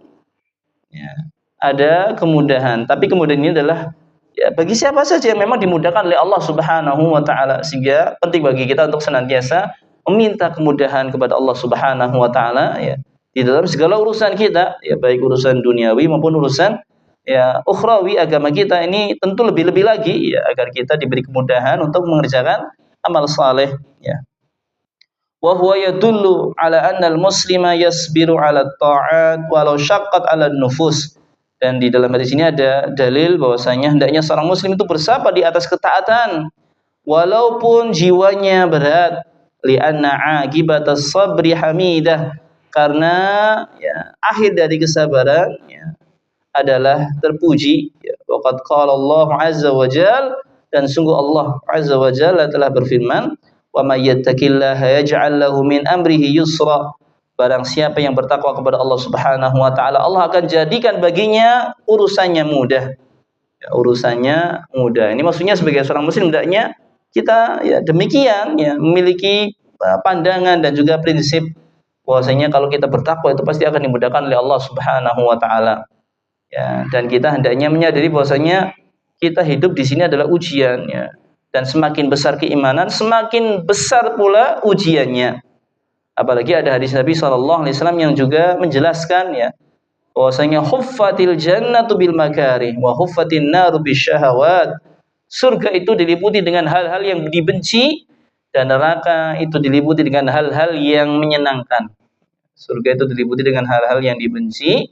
ya, ada kemudahan, tapi kemudahan ini adalah ya bagi siapa saja yang memang dimudahkan oleh Allah Subhanahu wa taala, sehingga penting bagi kita untuk senantiasa meminta kemudahan kepada Allah Subhanahu wa taala ya di dalam segala urusan kita, ya baik urusan duniawi maupun urusan ya ukhrawi agama kita ini, tentu lebih-lebih lagi ya agar kita diberi kemudahan untuk mengerjakan amal saleh ya. Wa huwa yadullu ala anna al-muslima yasbiru ala ta'at walau syaqqat ala nufus. Dan di dalam hadis ini ada dalil bahwasanya hendaknya seorang muslim itu bersabar di atas ketaatan walaupun jiwanya berat, li'anna aqibatas sabri hamidah, karena ya akhir dari kesabaran ya adalah terpuji ya. Waqad qala Allah azza wa jalla, dan sungguh Allah azza wa jalla telah berfirman, wa may yattaqillaha yaj'al lahu min amrihi yusra, barang siapa yang bertakwa kepada Allah Subhanahu wa taala, Allah akan jadikan baginya urusannya mudah. Ya, urusannya mudah. Ini maksudnya sebagai seorang muslim hendaknya kita ya demikian ya, memiliki pandangan dan juga prinsip bahwasanya kalau kita bertakwa itu pasti akan dimudahkan oleh Allah Subhanahu wa taala. Ya, dan kita hendaknya menyadari bahwasanya kita hidup di sini adalah ujian ya. Dan semakin besar keimanan, semakin besar pula ujiannya. Apalagi ada hadis Nabi SAW yang juga menjelaskan ya bahwasanya huffatil jannatu bil makarih wa huffatin naru bisyahawat. Surga itu diliputi dengan hal-hal yang dibenci dan neraka itu diliputi dengan hal-hal yang menyenangkan. Surga itu diliputi dengan hal-hal yang dibenci,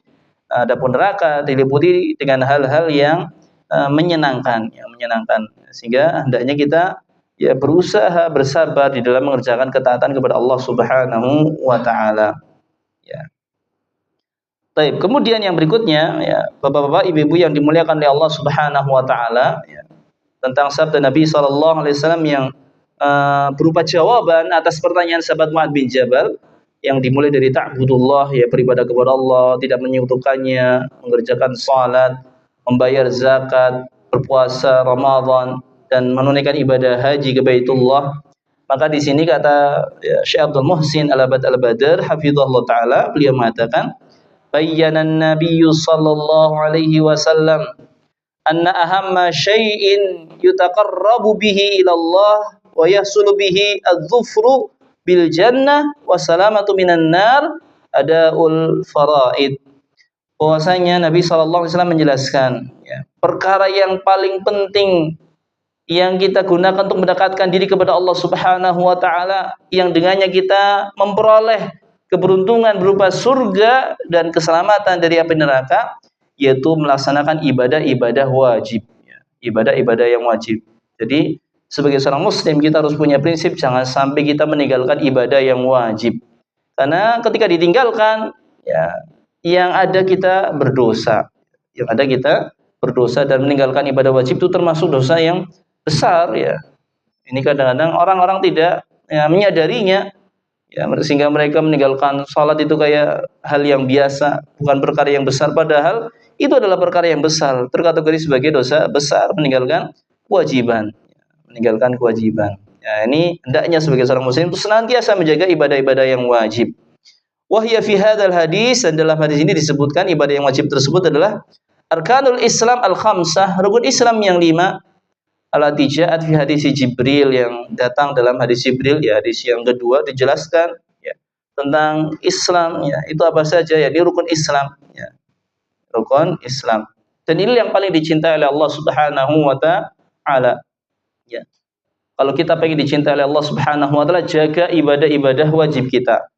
adapun neraka diliputi dengan hal-hal yang menyenangkan, sehingga hendaknya kita ya berusaha bersabar di dalam mengerjakan ketaatan kepada Allah Subhanahu wa taala. Ya. Baik, kemudian yang berikutnya ya, Bapak-bapak, Ibu-ibu yang dimuliakan oleh Allah Subhanahu wa taala ya, tentang sabda Nabi sallallahu alaihi wasallam yang berupa jawaban atas pertanyaan sahabat Mu'adz bin Jabal yang dimulai dari ta'budullah ya, beribadah kepada Allah, tidak menyekutukannya, mengerjakan salat, membayar zakat, berpuasa Ramadan, dan menunaikan ibadah haji ke Baitullah. Maka di sini kata ya, Syekh Abdul Muhsin Al-Abad Al-Badr hafizahullah taala, beliau mengatakan, bayyana an-nabiy sallallahu alaihi wasallam anna ahamma syai'in yutaqarrabu bihi ila Allah wa yahsulu bihi adz-dzufru bil jannah wa salamatu minan nar adaul faraid. Bahwasanya Nabi sallallahu alaihi wasallam menjelaskan ya, perkara yang paling penting yang kita gunakan untuk mendekatkan diri kepada Allah Subhanahu wa taala, yang dengannya kita memperoleh keberuntungan berupa surga dan keselamatan dari api neraka, yaitu melaksanakan ibadah-ibadah wajib ya, ibadah-ibadah yang wajib. Jadi sebagai seorang muslim kita harus punya prinsip jangan sampai kita meninggalkan ibadah yang wajib. Karena ketika ditinggalkan ya yang ada kita berdosa. Yang ada kita berdosa, dan meninggalkan ibadah wajib itu termasuk dosa yang besar ya. Ini kadang-kadang orang-orang tidak ya, menyadarinya ya, sehingga mereka meninggalkan salat itu kayak hal yang biasa, bukan perkara yang besar, padahal itu adalah perkara yang besar, terkategori sebagai dosa besar, meninggalkan kewajiban. Meninggalkan kewajiban. Ya, ini hendaknya sebagai seorang muslim itu senantiasa menjaga ibadah-ibadah yang wajib. Wahya fi hadzal hadis, dan dalam hadis ini disebutkan ibadah yang wajib tersebut adalah arkanul Islam al-khamsah, rukun Islam yang 5, allati ja'at fi hadis Jibril, yang datang dalam hadis Jibril ya, hadis yang kedua dijelaskan ya tentang Islam ya, itu apa saja ya, ini rukun Islam ya. Rukun Islam. Dan ini yang paling dicintai oleh Allah Subhanahu wa taala ya. Kalau kita pengen dicintai oleh Allah Subhanahu wa taala, jaga ibadah-ibadah wajib kita.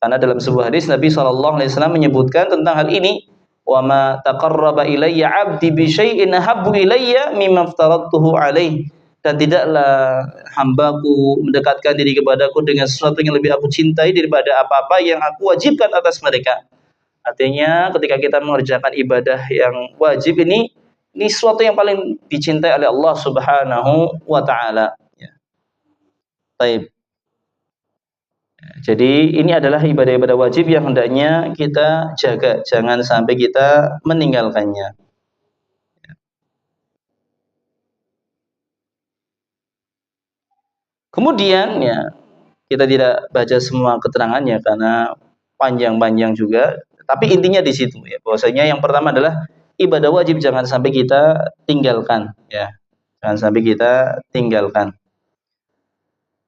Karena dalam sebuah hadis Nabi sallallahu alaihi wasallam menyebutkan tentang hal ini, wa ma taqarraba ilayya 'abdi bi syai'in habbu ilayya mimma aftaradtuhu alaihi, dan tidaklah hambaku mendekatkan diri kepadaku dengan sesuatu yang lebih aku cintai daripada apa-apa yang aku wajibkan atas mereka. Artinya ketika kita mengerjakan ibadah yang wajib ini sesuatu yang paling dicintai oleh Allah Subhanahu wa taala ya. Baik. Jadi ini adalah ibadah-ibadah wajib yang hendaknya kita jaga, jangan sampai kita meninggalkannya. Kemudian ya kita tidak baca semua keterangannya karena panjang-panjang juga. Tapi intinya di situ ya, bahwasanya yang pertama adalah ibadah wajib jangan sampai kita tinggalkan ya. Jangan sampai kita tinggalkan.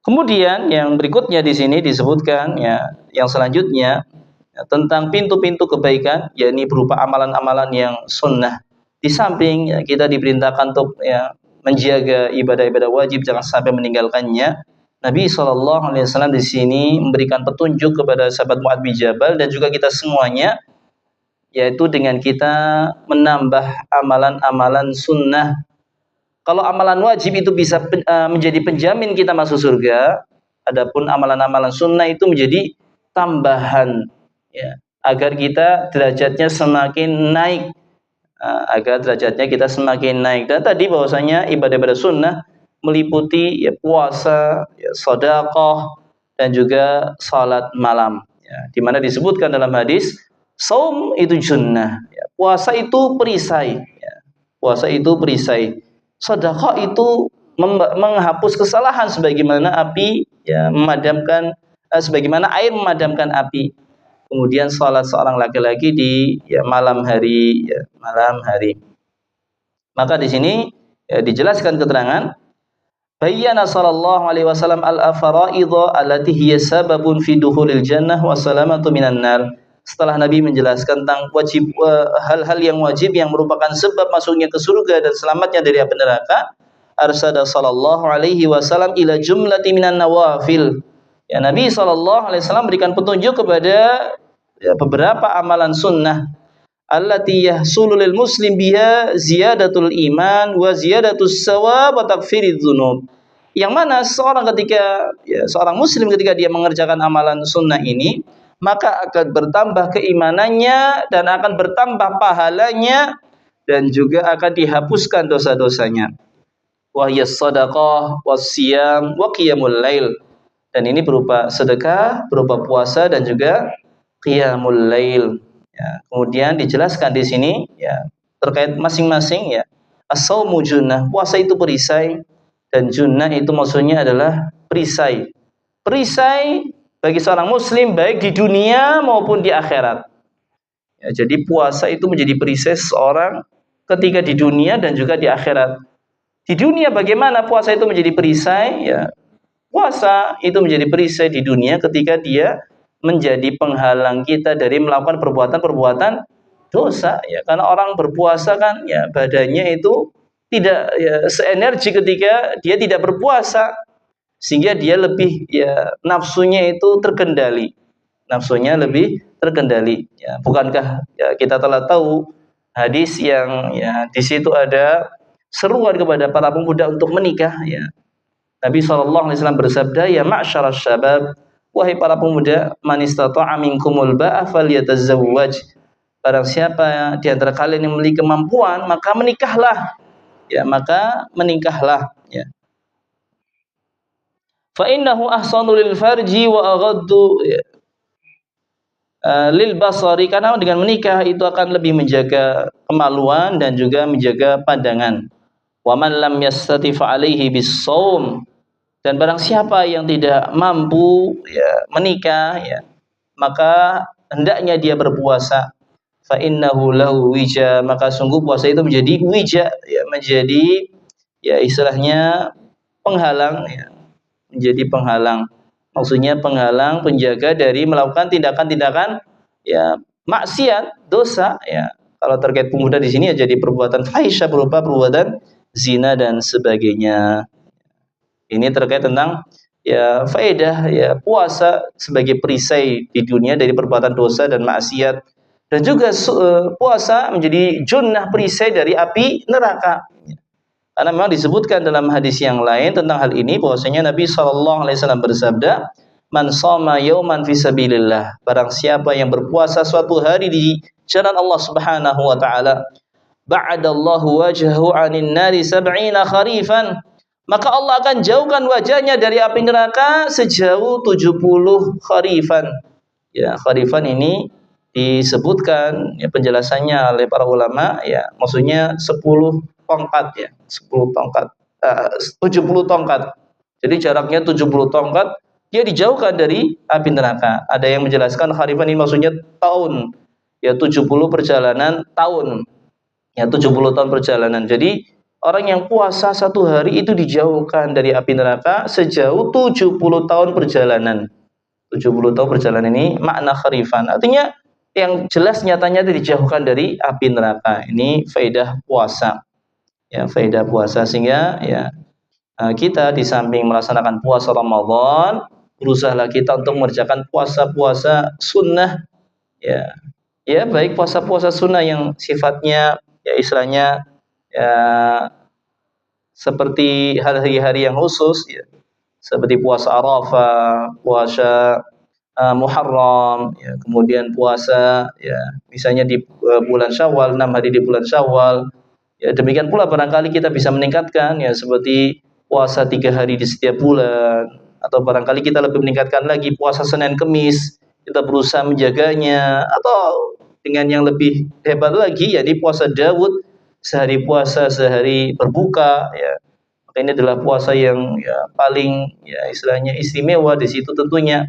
Kemudian yang berikutnya di sini disebutkan ya, yang selanjutnya ya, tentang pintu-pintu kebaikan, yakni berupa amalan-amalan yang sunnah. Di samping ya, kita diperintahkan untuk ya, menjaga ibadah-ibadah wajib jangan sampai meninggalkannya. Nabi SAW di sini memberikan petunjuk kepada sahabat Mu'adz bin Jabal dan juga kita semuanya, yaitu dengan kita menambah amalan-amalan sunnah. Kalau amalan wajib itu bisa menjadi penjamin kita masuk surga, adapun amalan-amalan sunnah itu menjadi tambahan ya, agar kita derajatnya semakin naik, dan tadi bahwasanya ibadah-ibadah sunnah meliputi ya, puasa, ya, sedekah dan juga salat malam ya, di mana disebutkan dalam hadis saum itu junnah ya, puasa itu perisai ya, sedekah itu menghapus kesalahan sebagaimana api ya memadamkan sebagaimana air memadamkan api. Kemudian salat seorang laki-laki di ya, malam hari. Maka di sini ya, dijelaskan keterangan bayyana sallallahu alaihi wasallam al-faraidha allati hiya sababun fi dukhulil jannah wa salamatu minan nar. Setelah Nabi menjelaskan tentang wajib hal-hal yang wajib yang merupakan sebab masuknya ke surga dan selamatnya dari api neraka, arsada sallallahu alaihi wasallam ila jumlati minan nawafil. Ya, Nabi sallallahu alaihi wasallam berikan petunjuk kepada ya, beberapa amalan sunnah allati yahsulu lil muslim biha ziyadatul iman wa ziyadatus shawab wa takfiridz dzunub. Yang mana seorang muslim ketika dia mengerjakan amalan sunnah ini, maka akan bertambah keimanannya dan akan bertambah pahalanya dan juga akan dihapuskan dosa-dosanya. Wa hiyas shadaqah wassiyam wa qiyamul lail. Dan ini berupa sedekah, berupa puasa dan juga qiyamul lail. Ya, kemudian dijelaskan di sini ya terkait masing-masing ya. As-shaumu junnah, puasa itu perisai, dan junnah itu maksudnya adalah perisai. Perisai bagi seorang muslim baik di dunia maupun di akhirat. Ya, jadi puasa itu menjadi perisai seorang ketika di dunia dan juga di akhirat. Di dunia bagaimana puasa itu menjadi perisai? Ya, puasa itu menjadi perisai di dunia ketika dia menjadi penghalang kita dari melakukan perbuatan-perbuatan dosa. Ya, karena orang berpuasa kan ya badannya itu tidak ya, seenergi ketika dia tidak berpuasa, sehingga dia lebih ya nafsunya itu terkendali. Ya, bukankah ya, kita telah tahu hadis yang ya di situ ada seruan kepada para pemuda untuk menikah ya. Nabi SAW bersabda, ya ma'syaras syabab, wahai para pemuda, man istata'a minkumul ba'a falyatazawwaj. Barang siapa di antara kalian yang memiliki kemampuan, maka menikahlah. Ya, ya. Fa innahu ahsanu lil farji wa aghaddu ya, lil basari, karena dengan menikah itu akan lebih menjaga kemaluan dan juga menjaga pandangan. Wa man lam yastati fa alaihi bis-shaum, dan barang siapa yang tidak mampu ya menikah ya, maka hendaknya dia berpuasa. Fa innahu lahu wija, maka sungguh puasa itu menjadi wija ya, menjadi ya istilahnya penghalang ya. Menjadi penghalang, maksudnya penghalang, penjaga dari melakukan tindakan-tindakan ya maksiat, dosa ya. Kalau terkait pemuda di sini ya jadi perbuatan fahisyah berupa perbuatan zina dan sebagainya. Ini terkait tentang ya faedah ya puasa sebagai perisai di dunia dari perbuatan dosa dan maksiat, dan juga puasa menjadi junnah, perisai dari api neraka. Karena memang disebutkan dalam hadis yang lain tentang hal ini bahwasanya Nabi SAW bersabda, man shoma yauman fi sabilillah, barang siapa yang berpuasa suatu hari di jalan Allah Subhanahu wa taala, ba'adallahu wajhahu 'anil nari 70 kharifan, maka Allah akan jauhkan wajahnya dari api neraka sejauh 70 kharifan. Ya, kharifan ini disebutkan ya penjelasannya oleh para ulama ya, maksudnya 10 tongkat ya, 10 tongkat, 70 tongkat. Jadi jaraknya 70 tongkat, dia dijauhkan dari api neraka. Ada yang menjelaskan kharifan ini maksudnya tahun. Ya 70 perjalanan tahun. Ya 70 tahun perjalanan. Jadi orang yang puasa satu hari itu dijauhkan dari api neraka sejauh 70 tahun perjalanan. 70 tahun perjalanan ini makna kharifan. Artinya yang jelas nyatanya dijauhkan dari api neraka. Ini faedah puasa. Ya, faedah puasa sehingga ya kita di samping melaksanakan puasa Ramadan, berusahalah kita untuk mengerjakan puasa-puasa sunnah ya. Ya, baik puasa-puasa sunnah yang sifatnya ya istilahnya ya seperti hari-hari yang khusus ya. Seperti puasa Arafah, puasa Muharram, ya, kemudian puasa ya misalnya di bulan Syawal, 6 hari di bulan Syawal. Ya, demikian pula barangkali kita bisa meningkatkan ya seperti puasa 3 hari di setiap bulan, atau barangkali kita lebih meningkatkan lagi puasa Senin Kemis, kita berusaha menjaganya, atau dengan yang lebih hebat lagi ya di puasa Daud, sehari puasa sehari berbuka ya. Maka ini adalah puasa yang ya paling ya istilahnya istimewa di situ tentunya.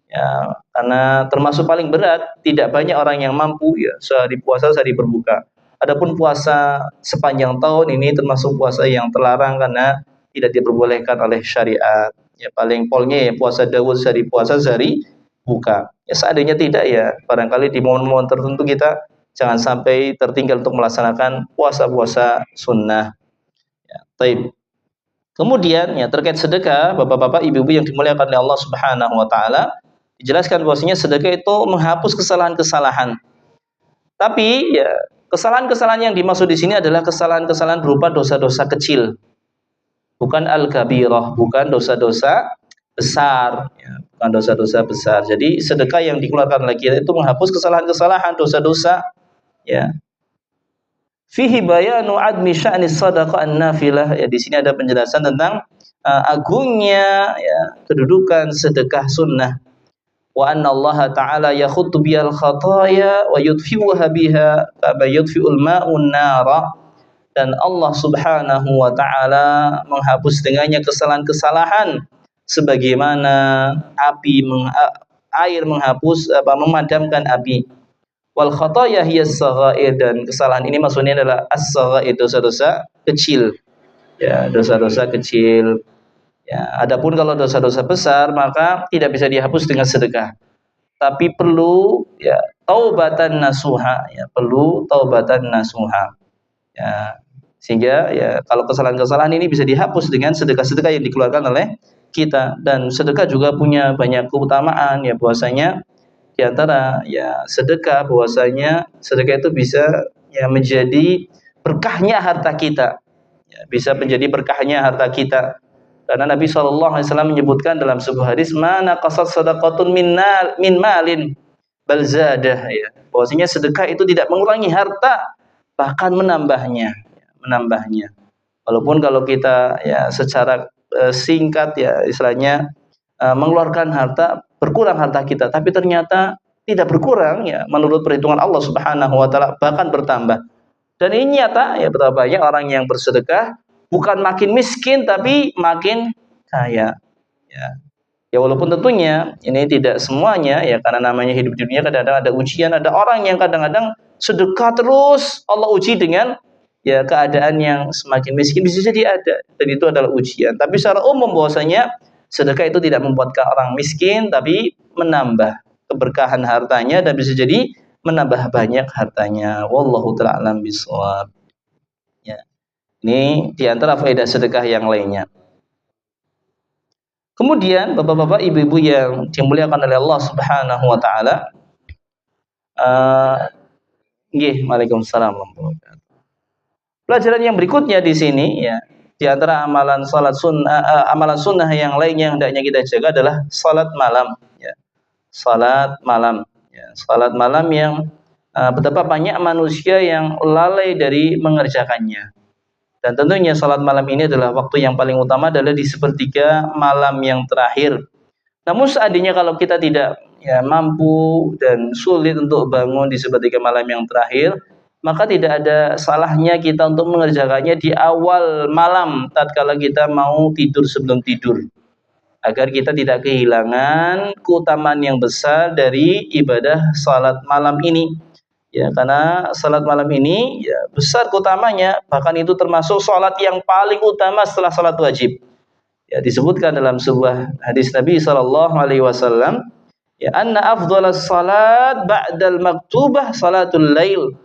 Ya, karena termasuk paling berat, tidak banyak orang yang mampu ya sehari puasa sehari berbuka. Adapun puasa sepanjang tahun ini termasuk puasa yang terlarang karena tidak diperbolehkan oleh syariat. Ya paling polnya ya puasa Daud sehari puasa sehari buka. Ya seandainya tidak ya barangkali di momen-momen tertentu kita jangan sampai tertinggal untuk melaksanakan puasa-puasa sunnah. Ya, taib. Kemudian ya terkait sedekah, Bapak-bapak, Ibu-ibu yang dimuliakan oleh Allah Subhanahu wa taala, dijelaskan bahwasanya sedekah itu menghapus kesalahan-kesalahan. Tapi ya kesalahan-kesalahan yang dimaksud di sini adalah kesalahan-kesalahan berupa dosa-dosa kecil. Bukan al-kabirah, bukan dosa-dosa besar, ya, bukan dosa-dosa besar. Jadi sedekah yang dikeluarkan oleh kita itu menghapus kesalahan-kesalahan, dosa-dosa, ya. Fihi bayanu admi sya'ni sadaqah an-nafilah. Ya, di sini ada penjelasan tentang agungnya ya kedudukan sedekah sunnah. Wa anna Allah ta'ala yakhuttu bihal khataya wa yudfi'uha biha kama yudfi'ul ma'un nara. Dan Allah Subhanahu wa taala menghapus dengannya kesalahan-kesalahan sebagaimana air menghapus memadamkan api. Wal khataya hiya as-saghair, dan kesalahan ini maksudnya adalah as-saghair, dosa-dosa kecil. Ya, dosa-dosa kecil. Ya, adapun kalau dosa-dosa besar maka tidak bisa dihapus dengan sedekah. Tapi perlu ya taubatan nasuha, ya perlu taubatan nasuha. Ya, sehingga ya kalau kesalahan-kesalahan ini bisa dihapus dengan sedekah-sedekah yang dikeluarkan oleh kita. Dan sedekah juga punya banyak keutamaan ya, bahwasanya di antara ya sedekah, bahwasanya sedekah itu bisa ya menjadi berkahnya harta kita. Ya, bisa menjadi berkahnya harta kita. Karena Nabi SAW menyebutkan dalam sebuah hadis, mana qasad sadaqatun min malin bal zadah, ya. Bahwasanya sedekah itu tidak mengurangi harta, bahkan menambahnya. Walaupun kalau kita ya secara singkat ya istilahnya mengeluarkan harta, berkurang harta kita, tapi ternyata tidak berkurang ya menurut perhitungan Allah Subhanahu wa taala, bahkan bertambah. Dan ini nyata ya, betapa banyak orang yang bersedekah bukan makin miskin tapi makin kaya. Ya. Ya walaupun tentunya ini tidak semuanya ya, karena namanya hidup di dunia kadang-kadang ada ujian, ada orang yang kadang-kadang sedekah terus Allah uji dengan ya keadaan yang semakin miskin, bisa jadi ada, dan itu adalah ujian. Tapi secara umum bahwasanya sedekah itu tidak membuatkan orang miskin, tapi menambah keberkahan hartanya dan bisa jadi menambah banyak hartanya. Wallahu ta'ala alam bishawab. Ya. Ini diantara faedah sedekah yang lainnya. Kemudian bapak-bapak, ibu-ibu yang dimuliakan oleh Allah Subhanahu wa taala, Waalaikumsalam warahmatullahi wabarakatuh. Pelajaran yang berikutnya di sini ya, di antara amalan amalan sunnah yang lainnya yang hendaknya kita jaga adalah salat malam ya. Salat malam ya, salat malam yang betapa banyak manusia yang lalai dari mengerjakannya. Dan tentunya salat malam ini adalah waktu yang paling utama, adalah di sepertiga malam yang terakhir. Namun seandainya kalau kita tidak ya mampu dan sulit untuk bangun di sepertiga malam yang terakhir, maka tidak ada salahnya kita untuk mengerjakannya di awal malam tatkala kita mau tidur sebelum tidur, agar kita tidak kehilangan keutamaan yang besar dari ibadah salat malam ini. Ya, karena salat malam ini ya besar keutamanya, bahkan itu termasuk salat yang paling utama setelah salat wajib. Ya, disebutkan dalam sebuah hadis Nabi sallallahu alaihi wasallam, ya anna afdhalas salat ba'dal maktubah salatul lail.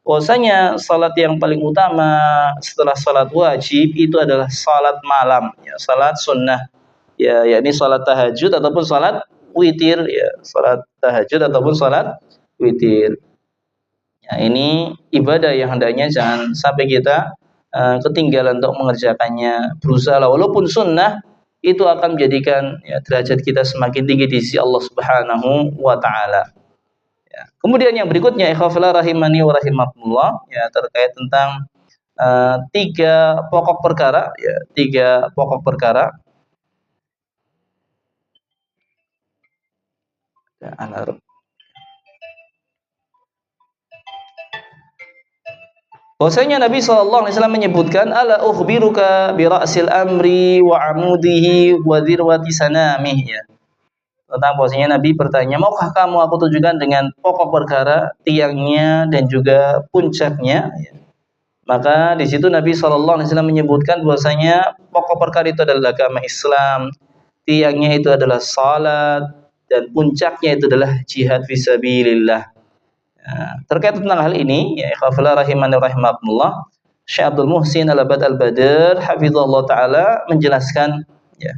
Bahwasanya salat yang paling utama setelah salat wajib itu adalah salat malam, ya salat sunnah. Ya, yakni salat tahajud ataupun salat witir, ya salat tahajud ataupun salat witir. Ya, ini ibadah yang hendaknya jangan sampai kita ketinggalan untuk mengerjakannya. Berusaha walaupun sunnah itu akan menjadikan ya, derajat kita semakin tinggi di sisi Allah Subhanahu wa taala. Ya. Kemudian yang berikutnya ikhwafillah rahimani wa rahimakumullah, ya terkait tentang tiga pokok perkara, ya tiga pokok perkara. Ya, bahwasanya Nabi SAW menyebutkan ala ukhbiruka bi ra'sil amri wa amudihi wa dirwati sanamih, ya. Tentang bahwasanya Nabi bertanya, maukah kamu aku tunjukkan dengan pokok perkara, tiangnya dan juga puncaknya, ya. Maka di situ Nabi SAW menyebutkan bahwasanya pokok perkara itu adalah agama Islam, tiangnya itu adalah salat, dan puncaknya itu adalah jihad fisabilillah. Terkait tentang hal ini, ya ikhwafillah rahimani rahimakumullah, Syekh Abdul Muhsin Al-Abad Al-Badr hafizahullah taala menjelaskan, ya,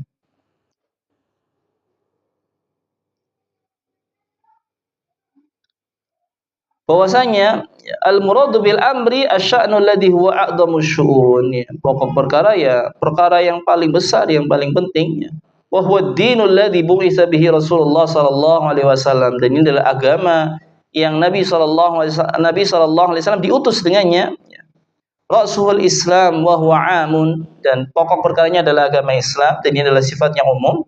bahwasanya al-muradu bil amri asy-sya'nu alladhi huwa a'dhamu syu'un, ya, pokok perkara ya perkara yang paling besar, yang paling penting, ya. Wa huwa ad-dinul ladzi bu'itsa bihi Rasulullah sallallahu alaihi wasallam, dan ini adalah agama yang Nabi sallallahu alaihi wasallam diutus dengannya. Ra'sul Islam wa huwa 'amun, dan pokok perkaranya adalah agama Islam dan ini adalah sifat yang umum.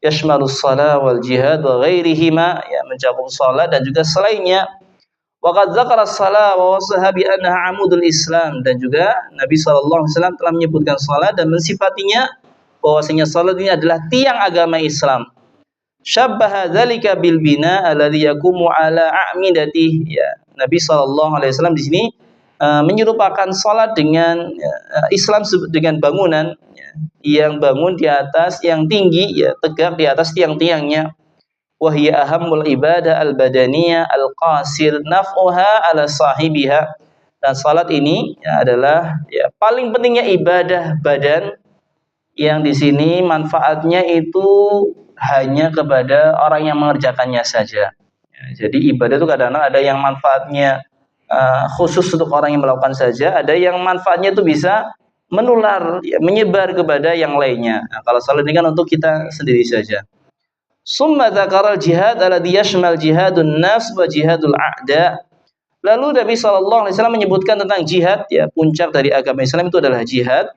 Yashmalus shalah wal jihad wa ghairihima, ya mencakup salat dan juga selainnya. Wa qad dzakara as-shalah wa wasaha bi annaha 'amudul Islam, dan juga Nabi sallallahu alaihi wasallam telah menyebutkan salat dan mensifatinya bahwasanya salat ini adalah tiang agama Islam. Syabbaha dzalika bil bina alladhi yaqumu ala a'midatihi, ya. Nabi sallallahu alaihi wasallam di sini menyerupakan salat dengan Islam dengan bangunan, ya, yang bangun di atas yang tinggi, ya tegak di atas tiang-tiangnya. Wa hiya ahammul ibadah al-badaniyah al-qasir naf'uha ala sahibiha, dan salat ini ya, adalah ya paling pentingnya ibadah badan yang di sini manfaatnya itu hanya kepada orang yang mengerjakannya saja. Ya, jadi ibadah itu kadang-kadang ada yang manfaatnya khusus untuk orang yang melakukan saja, ada yang manfaatnya itu bisa menular, ya, menyebar kepada yang lainnya. Nah, kalau salat ini kan untuk kita sendiri saja. Summa dzakaral jihad alladhi yashmal jihadun nafs wa jihadul a'da. Lalu Nabi sallallahu alaihi wasallam menyebutkan tentang jihad, ya puncak dari agama Islam itu adalah jihad.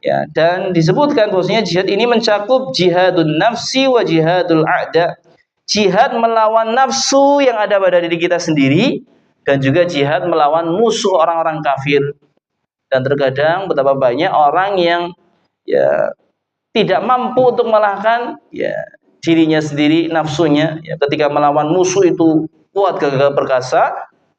Ya, dan disebutkan bahwasanya jihad ini mencakup jihadun nafsi wa jihadul a'da. Jihad melawan nafsu yang ada pada diri kita sendiri dan juga jihad melawan musuh orang-orang kafir. Dan terkadang betapa banyak orang yang ya tidak mampu untuk mengalahkan ya dirinya sendiri, nafsunya, ya ketika melawan musuh itu kuat gagah perkasa,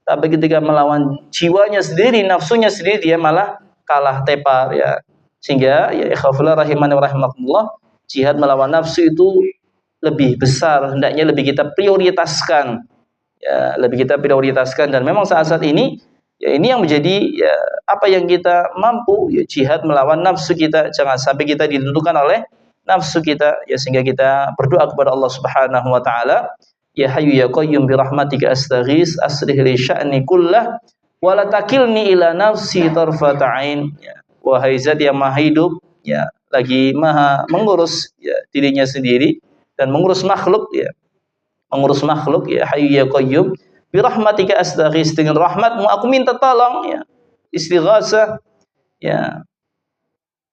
tapi ketika melawan jiwanya sendiri, nafsunya sendiri, dia malah kalah tepar, ya. Sehingga ya ikhwafillah rahimani wa rahimakumullah, jihad melawan nafsu itu lebih besar, hendaknya lebih kita prioritaskan, ya lebih kita prioritaskan. Dan memang saat-saat ini ya ini yang menjadi ya apa yang kita mampu, ya jihad melawan nafsu kita, jangan sampai kita ditentukan oleh nafsu kita, ya sehingga kita berdoa kepada Allah Subhanahu wa taala, ya hayyu ya qayyum bi rahmatika astaghis aslih li sya'ni kullah wa la takilni ila nafsi tarfata ain, ya. Wahai zat yang maha hidup, ya lagi maha mengurus ya dirinya sendiri dan mengurus makhluk, ya mengurus makhluk, ya hayyu ya qayyum bi rahmatika astaghis, dengan rahmatmu aku minta tolong, ya istighasah, ya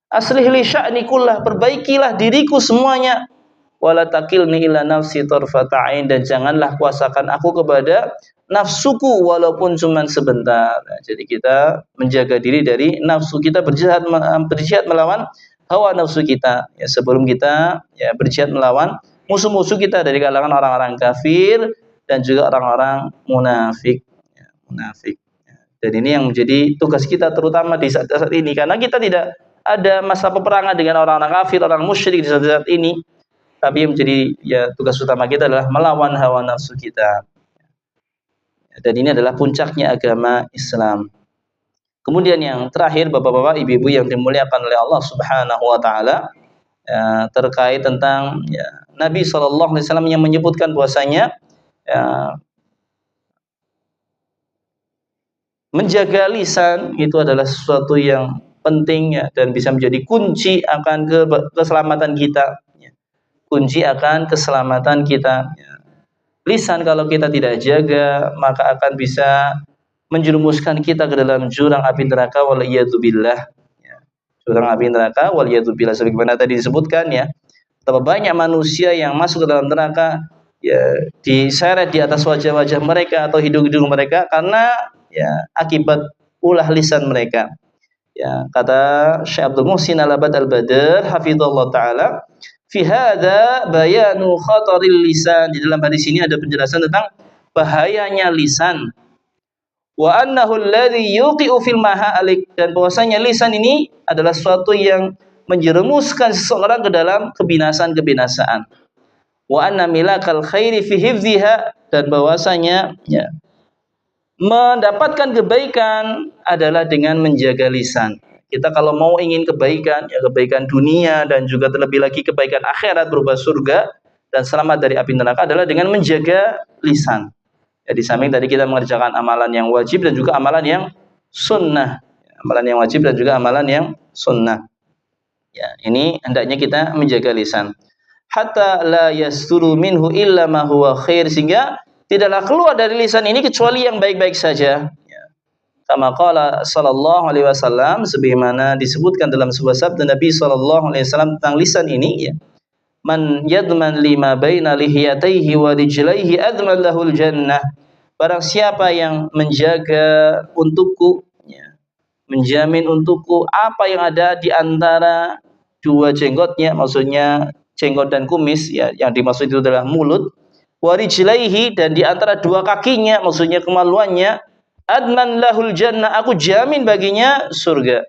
aslih li sya'ni kullah, perbaikilah diriku semuanya, wala takilni ila nafsi tarfata ain, dan janganlah kuasakan aku kepada nafsuku walaupun cuma sebentar. Nah, jadi kita menjaga diri dari nafsu kita, berjihad melawan hawa nafsu kita. Ya, sebelum kita ya berjihad melawan musuh-musuh kita dari kalangan orang-orang kafir dan juga orang-orang munafik. Ya, munafik. Dan ini yang menjadi tugas kita terutama di saat-saat ini, karena kita tidak ada masa peperangan dengan orang-orang kafir, orang musyrik di saat-saat ini. Tapi yang menjadi ya tugas utama kita adalah melawan hawa nafsu kita. Dan ini adalah puncaknya agama Islam. Kemudian yang terakhir, bapak-bapak, ibu-ibu yang dimuliakan oleh Allah Subhanahu wa taala, ya, terkait tentang ya, Nabi SAW yang menyebutkan bahwasanya ya, menjaga lisan itu adalah sesuatu yang penting ya, dan bisa menjadi kunci akan keselamatan kita. Ya. Kunci akan keselamatan kita. Ya. Lisan kalau kita tidak jaga, maka akan bisa menjerumuskan kita ke dalam jurang api neraka waliyadzubillah. Ya. Jurang api neraka waliyadzubillah, sebagaimana tadi disebutkan ya. Betapa banyak manusia yang masuk ke dalam neraka ya, diseret di atas wajah-wajah mereka atau hidung-hidung mereka karena ya akibat ulah lisan mereka. Ya, kata Syekh Abdul Muhsin Al-Abad Al-Badr hafizallahu taala, fi hadza bayanu khataril lisan. Di dalam hadis ini ada penjelasan tentang bahayanya lisan. Wa annahu alladhi yuqi'u fil mahalik, dan bahwasanya lisan ini adalah suatu yang menjerumuskan seseorang ke dalam kebinasaan-kebinasaan. Wa anna milakal khairi fi hifdhiha, dan bahwasanya ya, mendapatkan kebaikan adalah dengan menjaga lisan. Kita kalau mau ingin kebaikan, ya kebaikan dunia dan juga terlebih lagi kebaikan akhirat berupa surga dan selamat dari api neraka adalah dengan menjaga lisan. Ya, di samping tadi kita mengerjakan amalan yang wajib dan juga amalan yang sunnah. Amalan yang wajib dan juga amalan yang sunnah. Ya, ini hendaknya kita menjaga lisan. Hatta la yasturu minhu illa ma huwa khair, sehingga tidaklah keluar dari lisan ini kecuali yang baik-baik saja. Ya. Kama qala sallallahu alaihi wasallam, sebagaimana disebutkan dalam sebuah sabda Nabi sallallahu alaihi wasallam tentang lisan ini ya. Man yadman lima baina lihiyataihi wa rijlaihi adman lahul jannah. Barang siapa yang menjaga untukku ya, menjamin untukku apa yang ada di antara dua jenggotnya, maksudnya jenggot dan kumis ya, yang dimaksud itu adalah mulut, wa rijlaihi, dan di antara dua kakinya, maksudnya kemaluannya, adman lahul jannah, aku jamin baginya surga.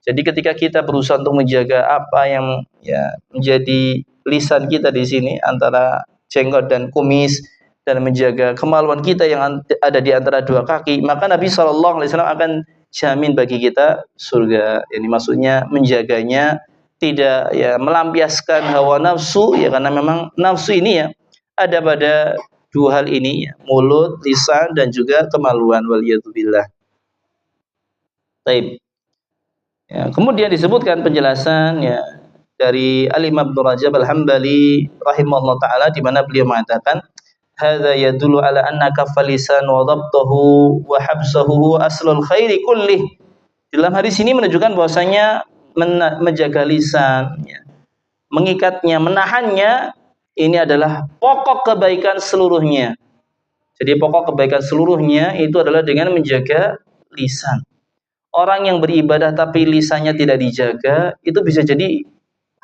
Jadi ketika kita berusaha untuk menjaga apa yang ya menjadi lisan kita di sini antara jenggot dan kumis, dan menjaga kemaluan kita yang ada di antara dua kaki, maka Nabi SAW akan jamin bagi kita surga. Ini maksudnya menjaganya tidak ya melampiaskan hawa nafsu ya, karena memang nafsu ini ya ada pada dua hal ini ya, mulut, lisan, dan juga kemaluan, waliyadzubillah. Baik. Ya, kemudian disebutkan penjelasan ya dari Al-Imam Ibnu Rajab Al-Hambali rahimahullah taala, di mana beliau mengatakan hadza yadullu ala anna kaffal lisan wa dhabtahu wa habsahu aslul khairi kullih. Dalam hadis ini menunjukkan bahwasanya menjaga lisan ya, mengikatnya, menahannya, ini adalah pokok kebaikan seluruhnya. Jadi pokok kebaikan seluruhnya itu adalah dengan menjaga lisan. Orang yang beribadah tapi lisannya tidak dijaga, itu bisa jadi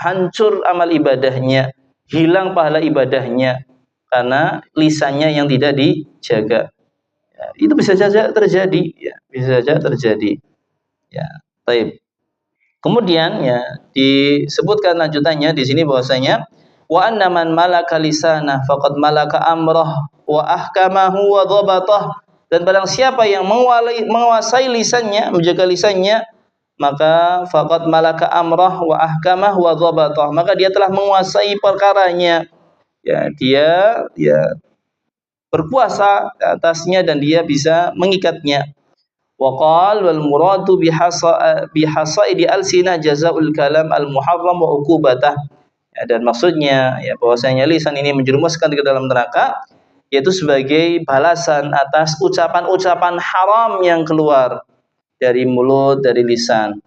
hancur amal ibadahnya, hilang pahala ibadahnya, karena lisannya yang tidak dijaga. Ya, itu bisa saja terjadi, ya, bisa saja terjadi. Ya, baik. Kemudian ya disebutkan lanjutannya di sini bahwasanya wa anna man malaka lisana faqad malaka amrah wa ahkamahu wa dhabatah, dan barang siapa yang menguasai lisannya, menjaga lisannya, maka faqad malaka amrah wa ahkamah wa dhabatah, maka dia telah menguasai perkaranya. Ya, dia berkuasa atasnya dan dia bisa mengikatnya. Wa qal wal muradu bihasaidi alsina jazaul kalam al muharram wa uqubatah. Ya, dan maksudnya ya bahwasanya lisan ini menjerumuskan ke dalam neraka, yaitu sebagai balasan atas ucapan-ucapan haram yang keluar dari mulut, dari lisan.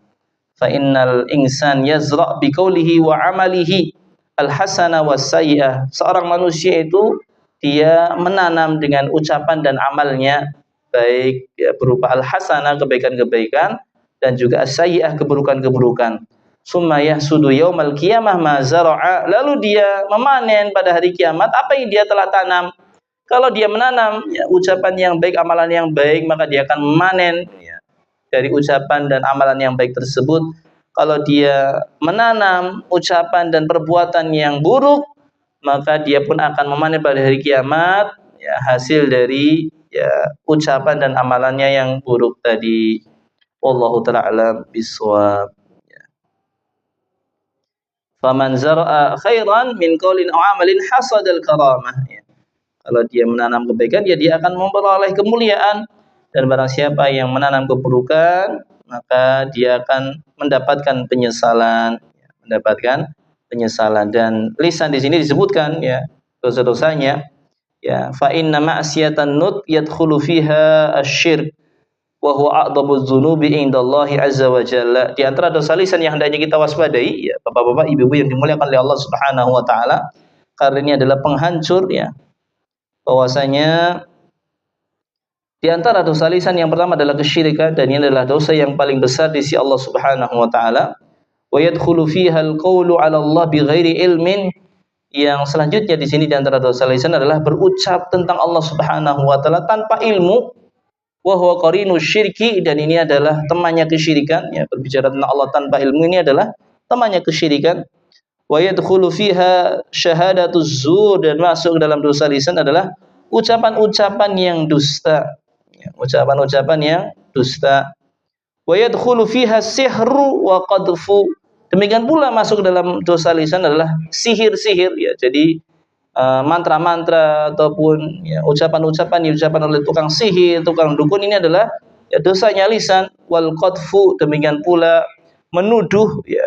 Fa innal insan yazra' bi qawlihi wa amalihi al-hasana was sayyi'ah. Seorang manusia itu dia menanam dengan ucapan dan amalnya, baik ya, berupa al-hasanah, kebaikan-kebaikan, dan juga as-sayyi'ah, keburukan-keburukan. Summa yahsudu yaumal qiyamah ma zara'a, lalu dia memanen pada hari kiamat apa yang dia telah tanam. Kalau dia menanam ya, ucapan yang baik, amalan yang baik, maka dia akan memanen ya, dari ucapan dan amalan yang baik tersebut. Kalau dia menanam ucapan dan perbuatan yang buruk, maka dia pun akan memanen pada hari kiamat ya, hasil dari ya, ucapan dan amalannya yang buruk tadi. Wallahu ta'ala alam bisawab. Faman zara'a khairan min qaulin aw amalin hasadal karamah. Ya. Kalau dia menanam kebaikan, ya dia akan memperoleh kemuliaan. Dan barang siapa yang menanam keburukan, maka dia akan mendapatkan penyesalan. Mendapatkan penyesalan. Dan lisan di sini disebutkan ya dosa-dosanya. Ya, fa inna ma'siyatan nut yadkhulu fiha asyirk wa huwa a'dhabuz dzunubi indallahi azza wa jalla. Di antara dosa lisan yang hendaknya kita waspadai, ya Bapak-bapak, Ibu-ibu yang dimuliakan oleh Allah Subhanahu wa taala, karena ini adalah penghancur ya. Bahwasanya di antara dosa lisan yang pertama adalah kesyirikan, dan ini adalah dosa yang paling besar di sisi Allah Subhanahu wa taala. Wa yadkhulu fiha al-qawlu 'ala Allah bighairi ilmin. Yang selanjutnya di sini di antara dosa lisan adalah berucap tentang Allah Subhanahu wa taala tanpa ilmu. Wa huwa qarinu syirki, dan ini adalah temannya kesyirikan ya, berbicara tentang Allah tanpa ilmu ini adalah temannya kesyirikan. Wa yadkhulu fiha syahadatuz zur, dan masuk dalam dosa lisan adalah ucapan-ucapan yang dusta ya, ucapan-ucapan yang dusta. Wa yadkhulu fiha sihru wa qadfu, demikian pula masuk dalam dosa lisan adalah sihir-sihir ya, jadi mantra-mantra ataupun ya, ucapan-ucapan yang diucapkan oleh tukang sihir, tukang dukun, ini adalah ya, dosanya lisan. Wal qadfu, demikian pula menuduh ya,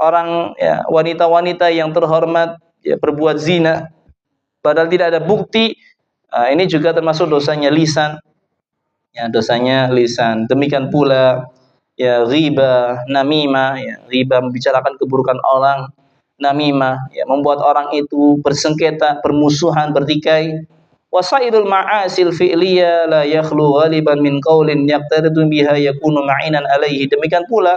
orang ya, wanita-wanita yang terhormat ya, berbuat zina padahal tidak ada bukti. Ini juga termasuk dosanya lisan ya, dosanya lisan. Demikian pula ya, ghibah, namimah ya, ghibah membicarakan keburukan orang, namimah ya, membuat orang itu bersengketa, bermusuhan, bertikai. Wasairul ma'asil fi'liyah la yakhlu ghaliban min qaulin yaqtaridu biha yakunu ma'inan alaihi. Demikian pula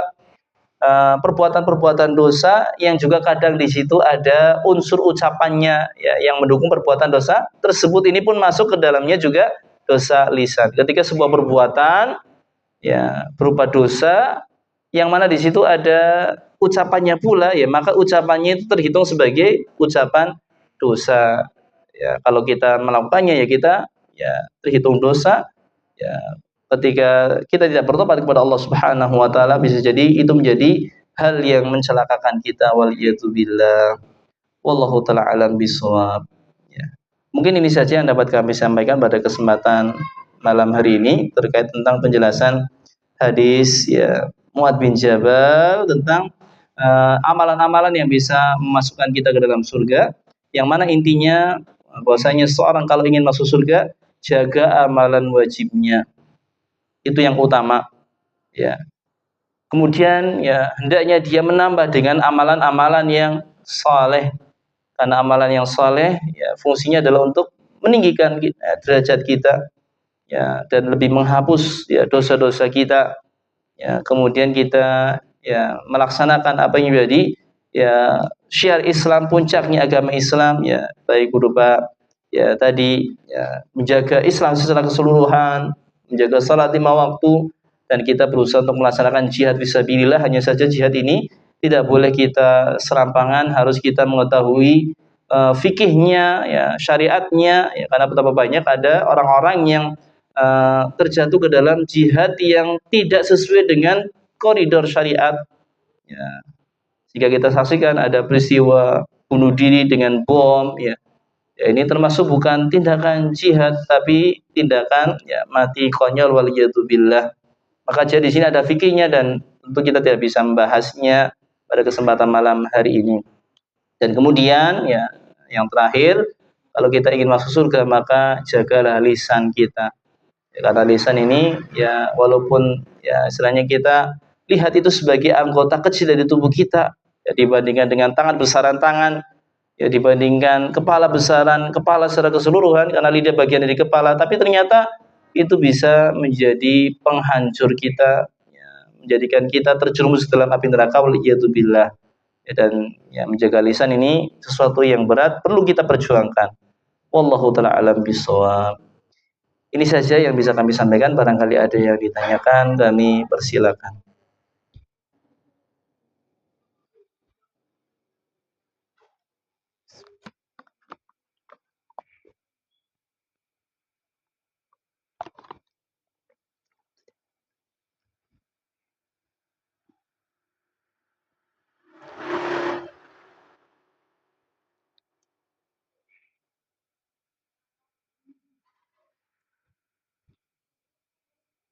perbuatan-perbuatan dosa yang juga kadang di situ ada unsur ucapannya ya, yang mendukung perbuatan dosa tersebut, ini pun masuk ke dalamnya juga dosa lisan. Ketika sebuah perbuatan ya berupa dosa yang mana di situ ada ucapannya pula ya, maka ucapannya itu terhitung sebagai ucapan dosa ya. Kalau kita melakukannya ya kita ya terhitung dosa ya. Ketika kita tidak bertobat kepada Allah Subhanahu wa taala, bisa jadi itu menjadi hal yang mencelakakan kita, waliyadzubillah. Wallahu taala alam bisawab. Ya. Mungkin ini saja yang dapat kami sampaikan pada kesempatan malam hari ini terkait tentang penjelasan hadis ya Mu'adz bin Jabal tentang amalan-amalan yang bisa memasukkan kita ke dalam surga, yang mana intinya bahwasanya seorang kalau ingin masuk surga, jaga amalan wajibnya. Itu yang utama ya. Kemudian ya hendaknya dia menambah dengan amalan-amalan yang saleh, karena amalan yang saleh ya fungsinya adalah untuk meninggikan derajat kita ya, dan lebih menghapus ya dosa-dosa kita ya. Kemudian kita ya melaksanakan apa yang menjadi ya syiar Islam, puncaknya agama Islam ya, baik berupa ya tadi ya menjaga Islam secara keseluruhan, menjaga salat 5 waktu, dan kita berusaha untuk melaksanakan jihad fisabilillah. Hanya saja jihad ini tidak boleh kita serampangan, harus kita mengetahui fikihnya ya, syariatnya ya, karena betapa banyak ada orang-orang yang terjatuh ke dalam jihad yang tidak sesuai dengan koridor syariat ya. Jika kita saksikan ada peristiwa bunuh diri dengan bom ya, ya, ini termasuk bukan tindakan jihad, tapi tindakan ya mati konyol, waliyadzubillah. Maka jadi di sini ada fikihnya, dan tentu kita tidak bisa membahasnya pada kesempatan malam hari ini. Dan kemudian ya yang terakhir, kalau kita ingin masuk surga maka jagalah lisan kita. Ya, karena lisan ini ya walaupun ya istilahnya kita lihat itu sebagai anggota kecil dari tubuh kita ya, dibandingkan dengan tangan, besaran tangan ya dibandingkan kepala besaran kepala secara keseluruhan, karena lidah bagian dari kepala, tapi ternyata itu bisa menjadi penghancur kita, ya, menjadikan kita terjerumus dalam api neraka waliyadzubillah. Ya, dan ya menjaga lisan ini sesuatu yang berat, perlu kita perjuangkan. Wallahu taala alam bisawab. Ini saja yang bisa kami sampaikan, barangkali ada yang ditanyakan kami persilakan.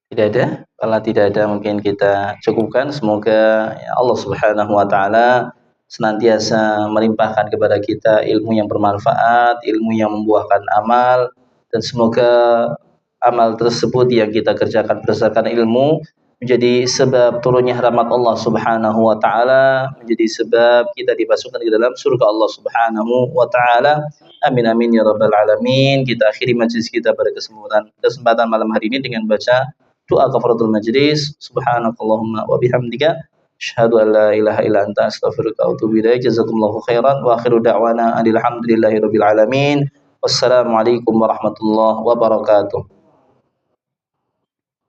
Tidak ada? Kalau tidak ada mungkin kita cukupkan. Semoga ya Allah Subhanahu wa taala senantiasa melimpahkan kepada kita ilmu yang bermanfaat, ilmu yang membuahkan amal, dan semoga amal tersebut yang kita kerjakan berdasarkan ilmu menjadi sebab turunnya rahmat Allah Subhanahu wa taala, menjadi sebab kita dimasukkan ke dalam surga Allah Subhanahu wa taala. Amin amin ya rabbal alamin. Kita akhiri majlis kita pada kesempatan malam hari ini dengan baca doa kafaratul majlis. Subhanakallahumma wa bihamdika asyhadu an la ilaha illa anta astaghfiruka wa atubu ilaik. Jazakumullahu khairan wa akhiru da'wana alhamdulillahi rabbil alamin. Wassalamualaikum warahmatullahi wabarakatuh.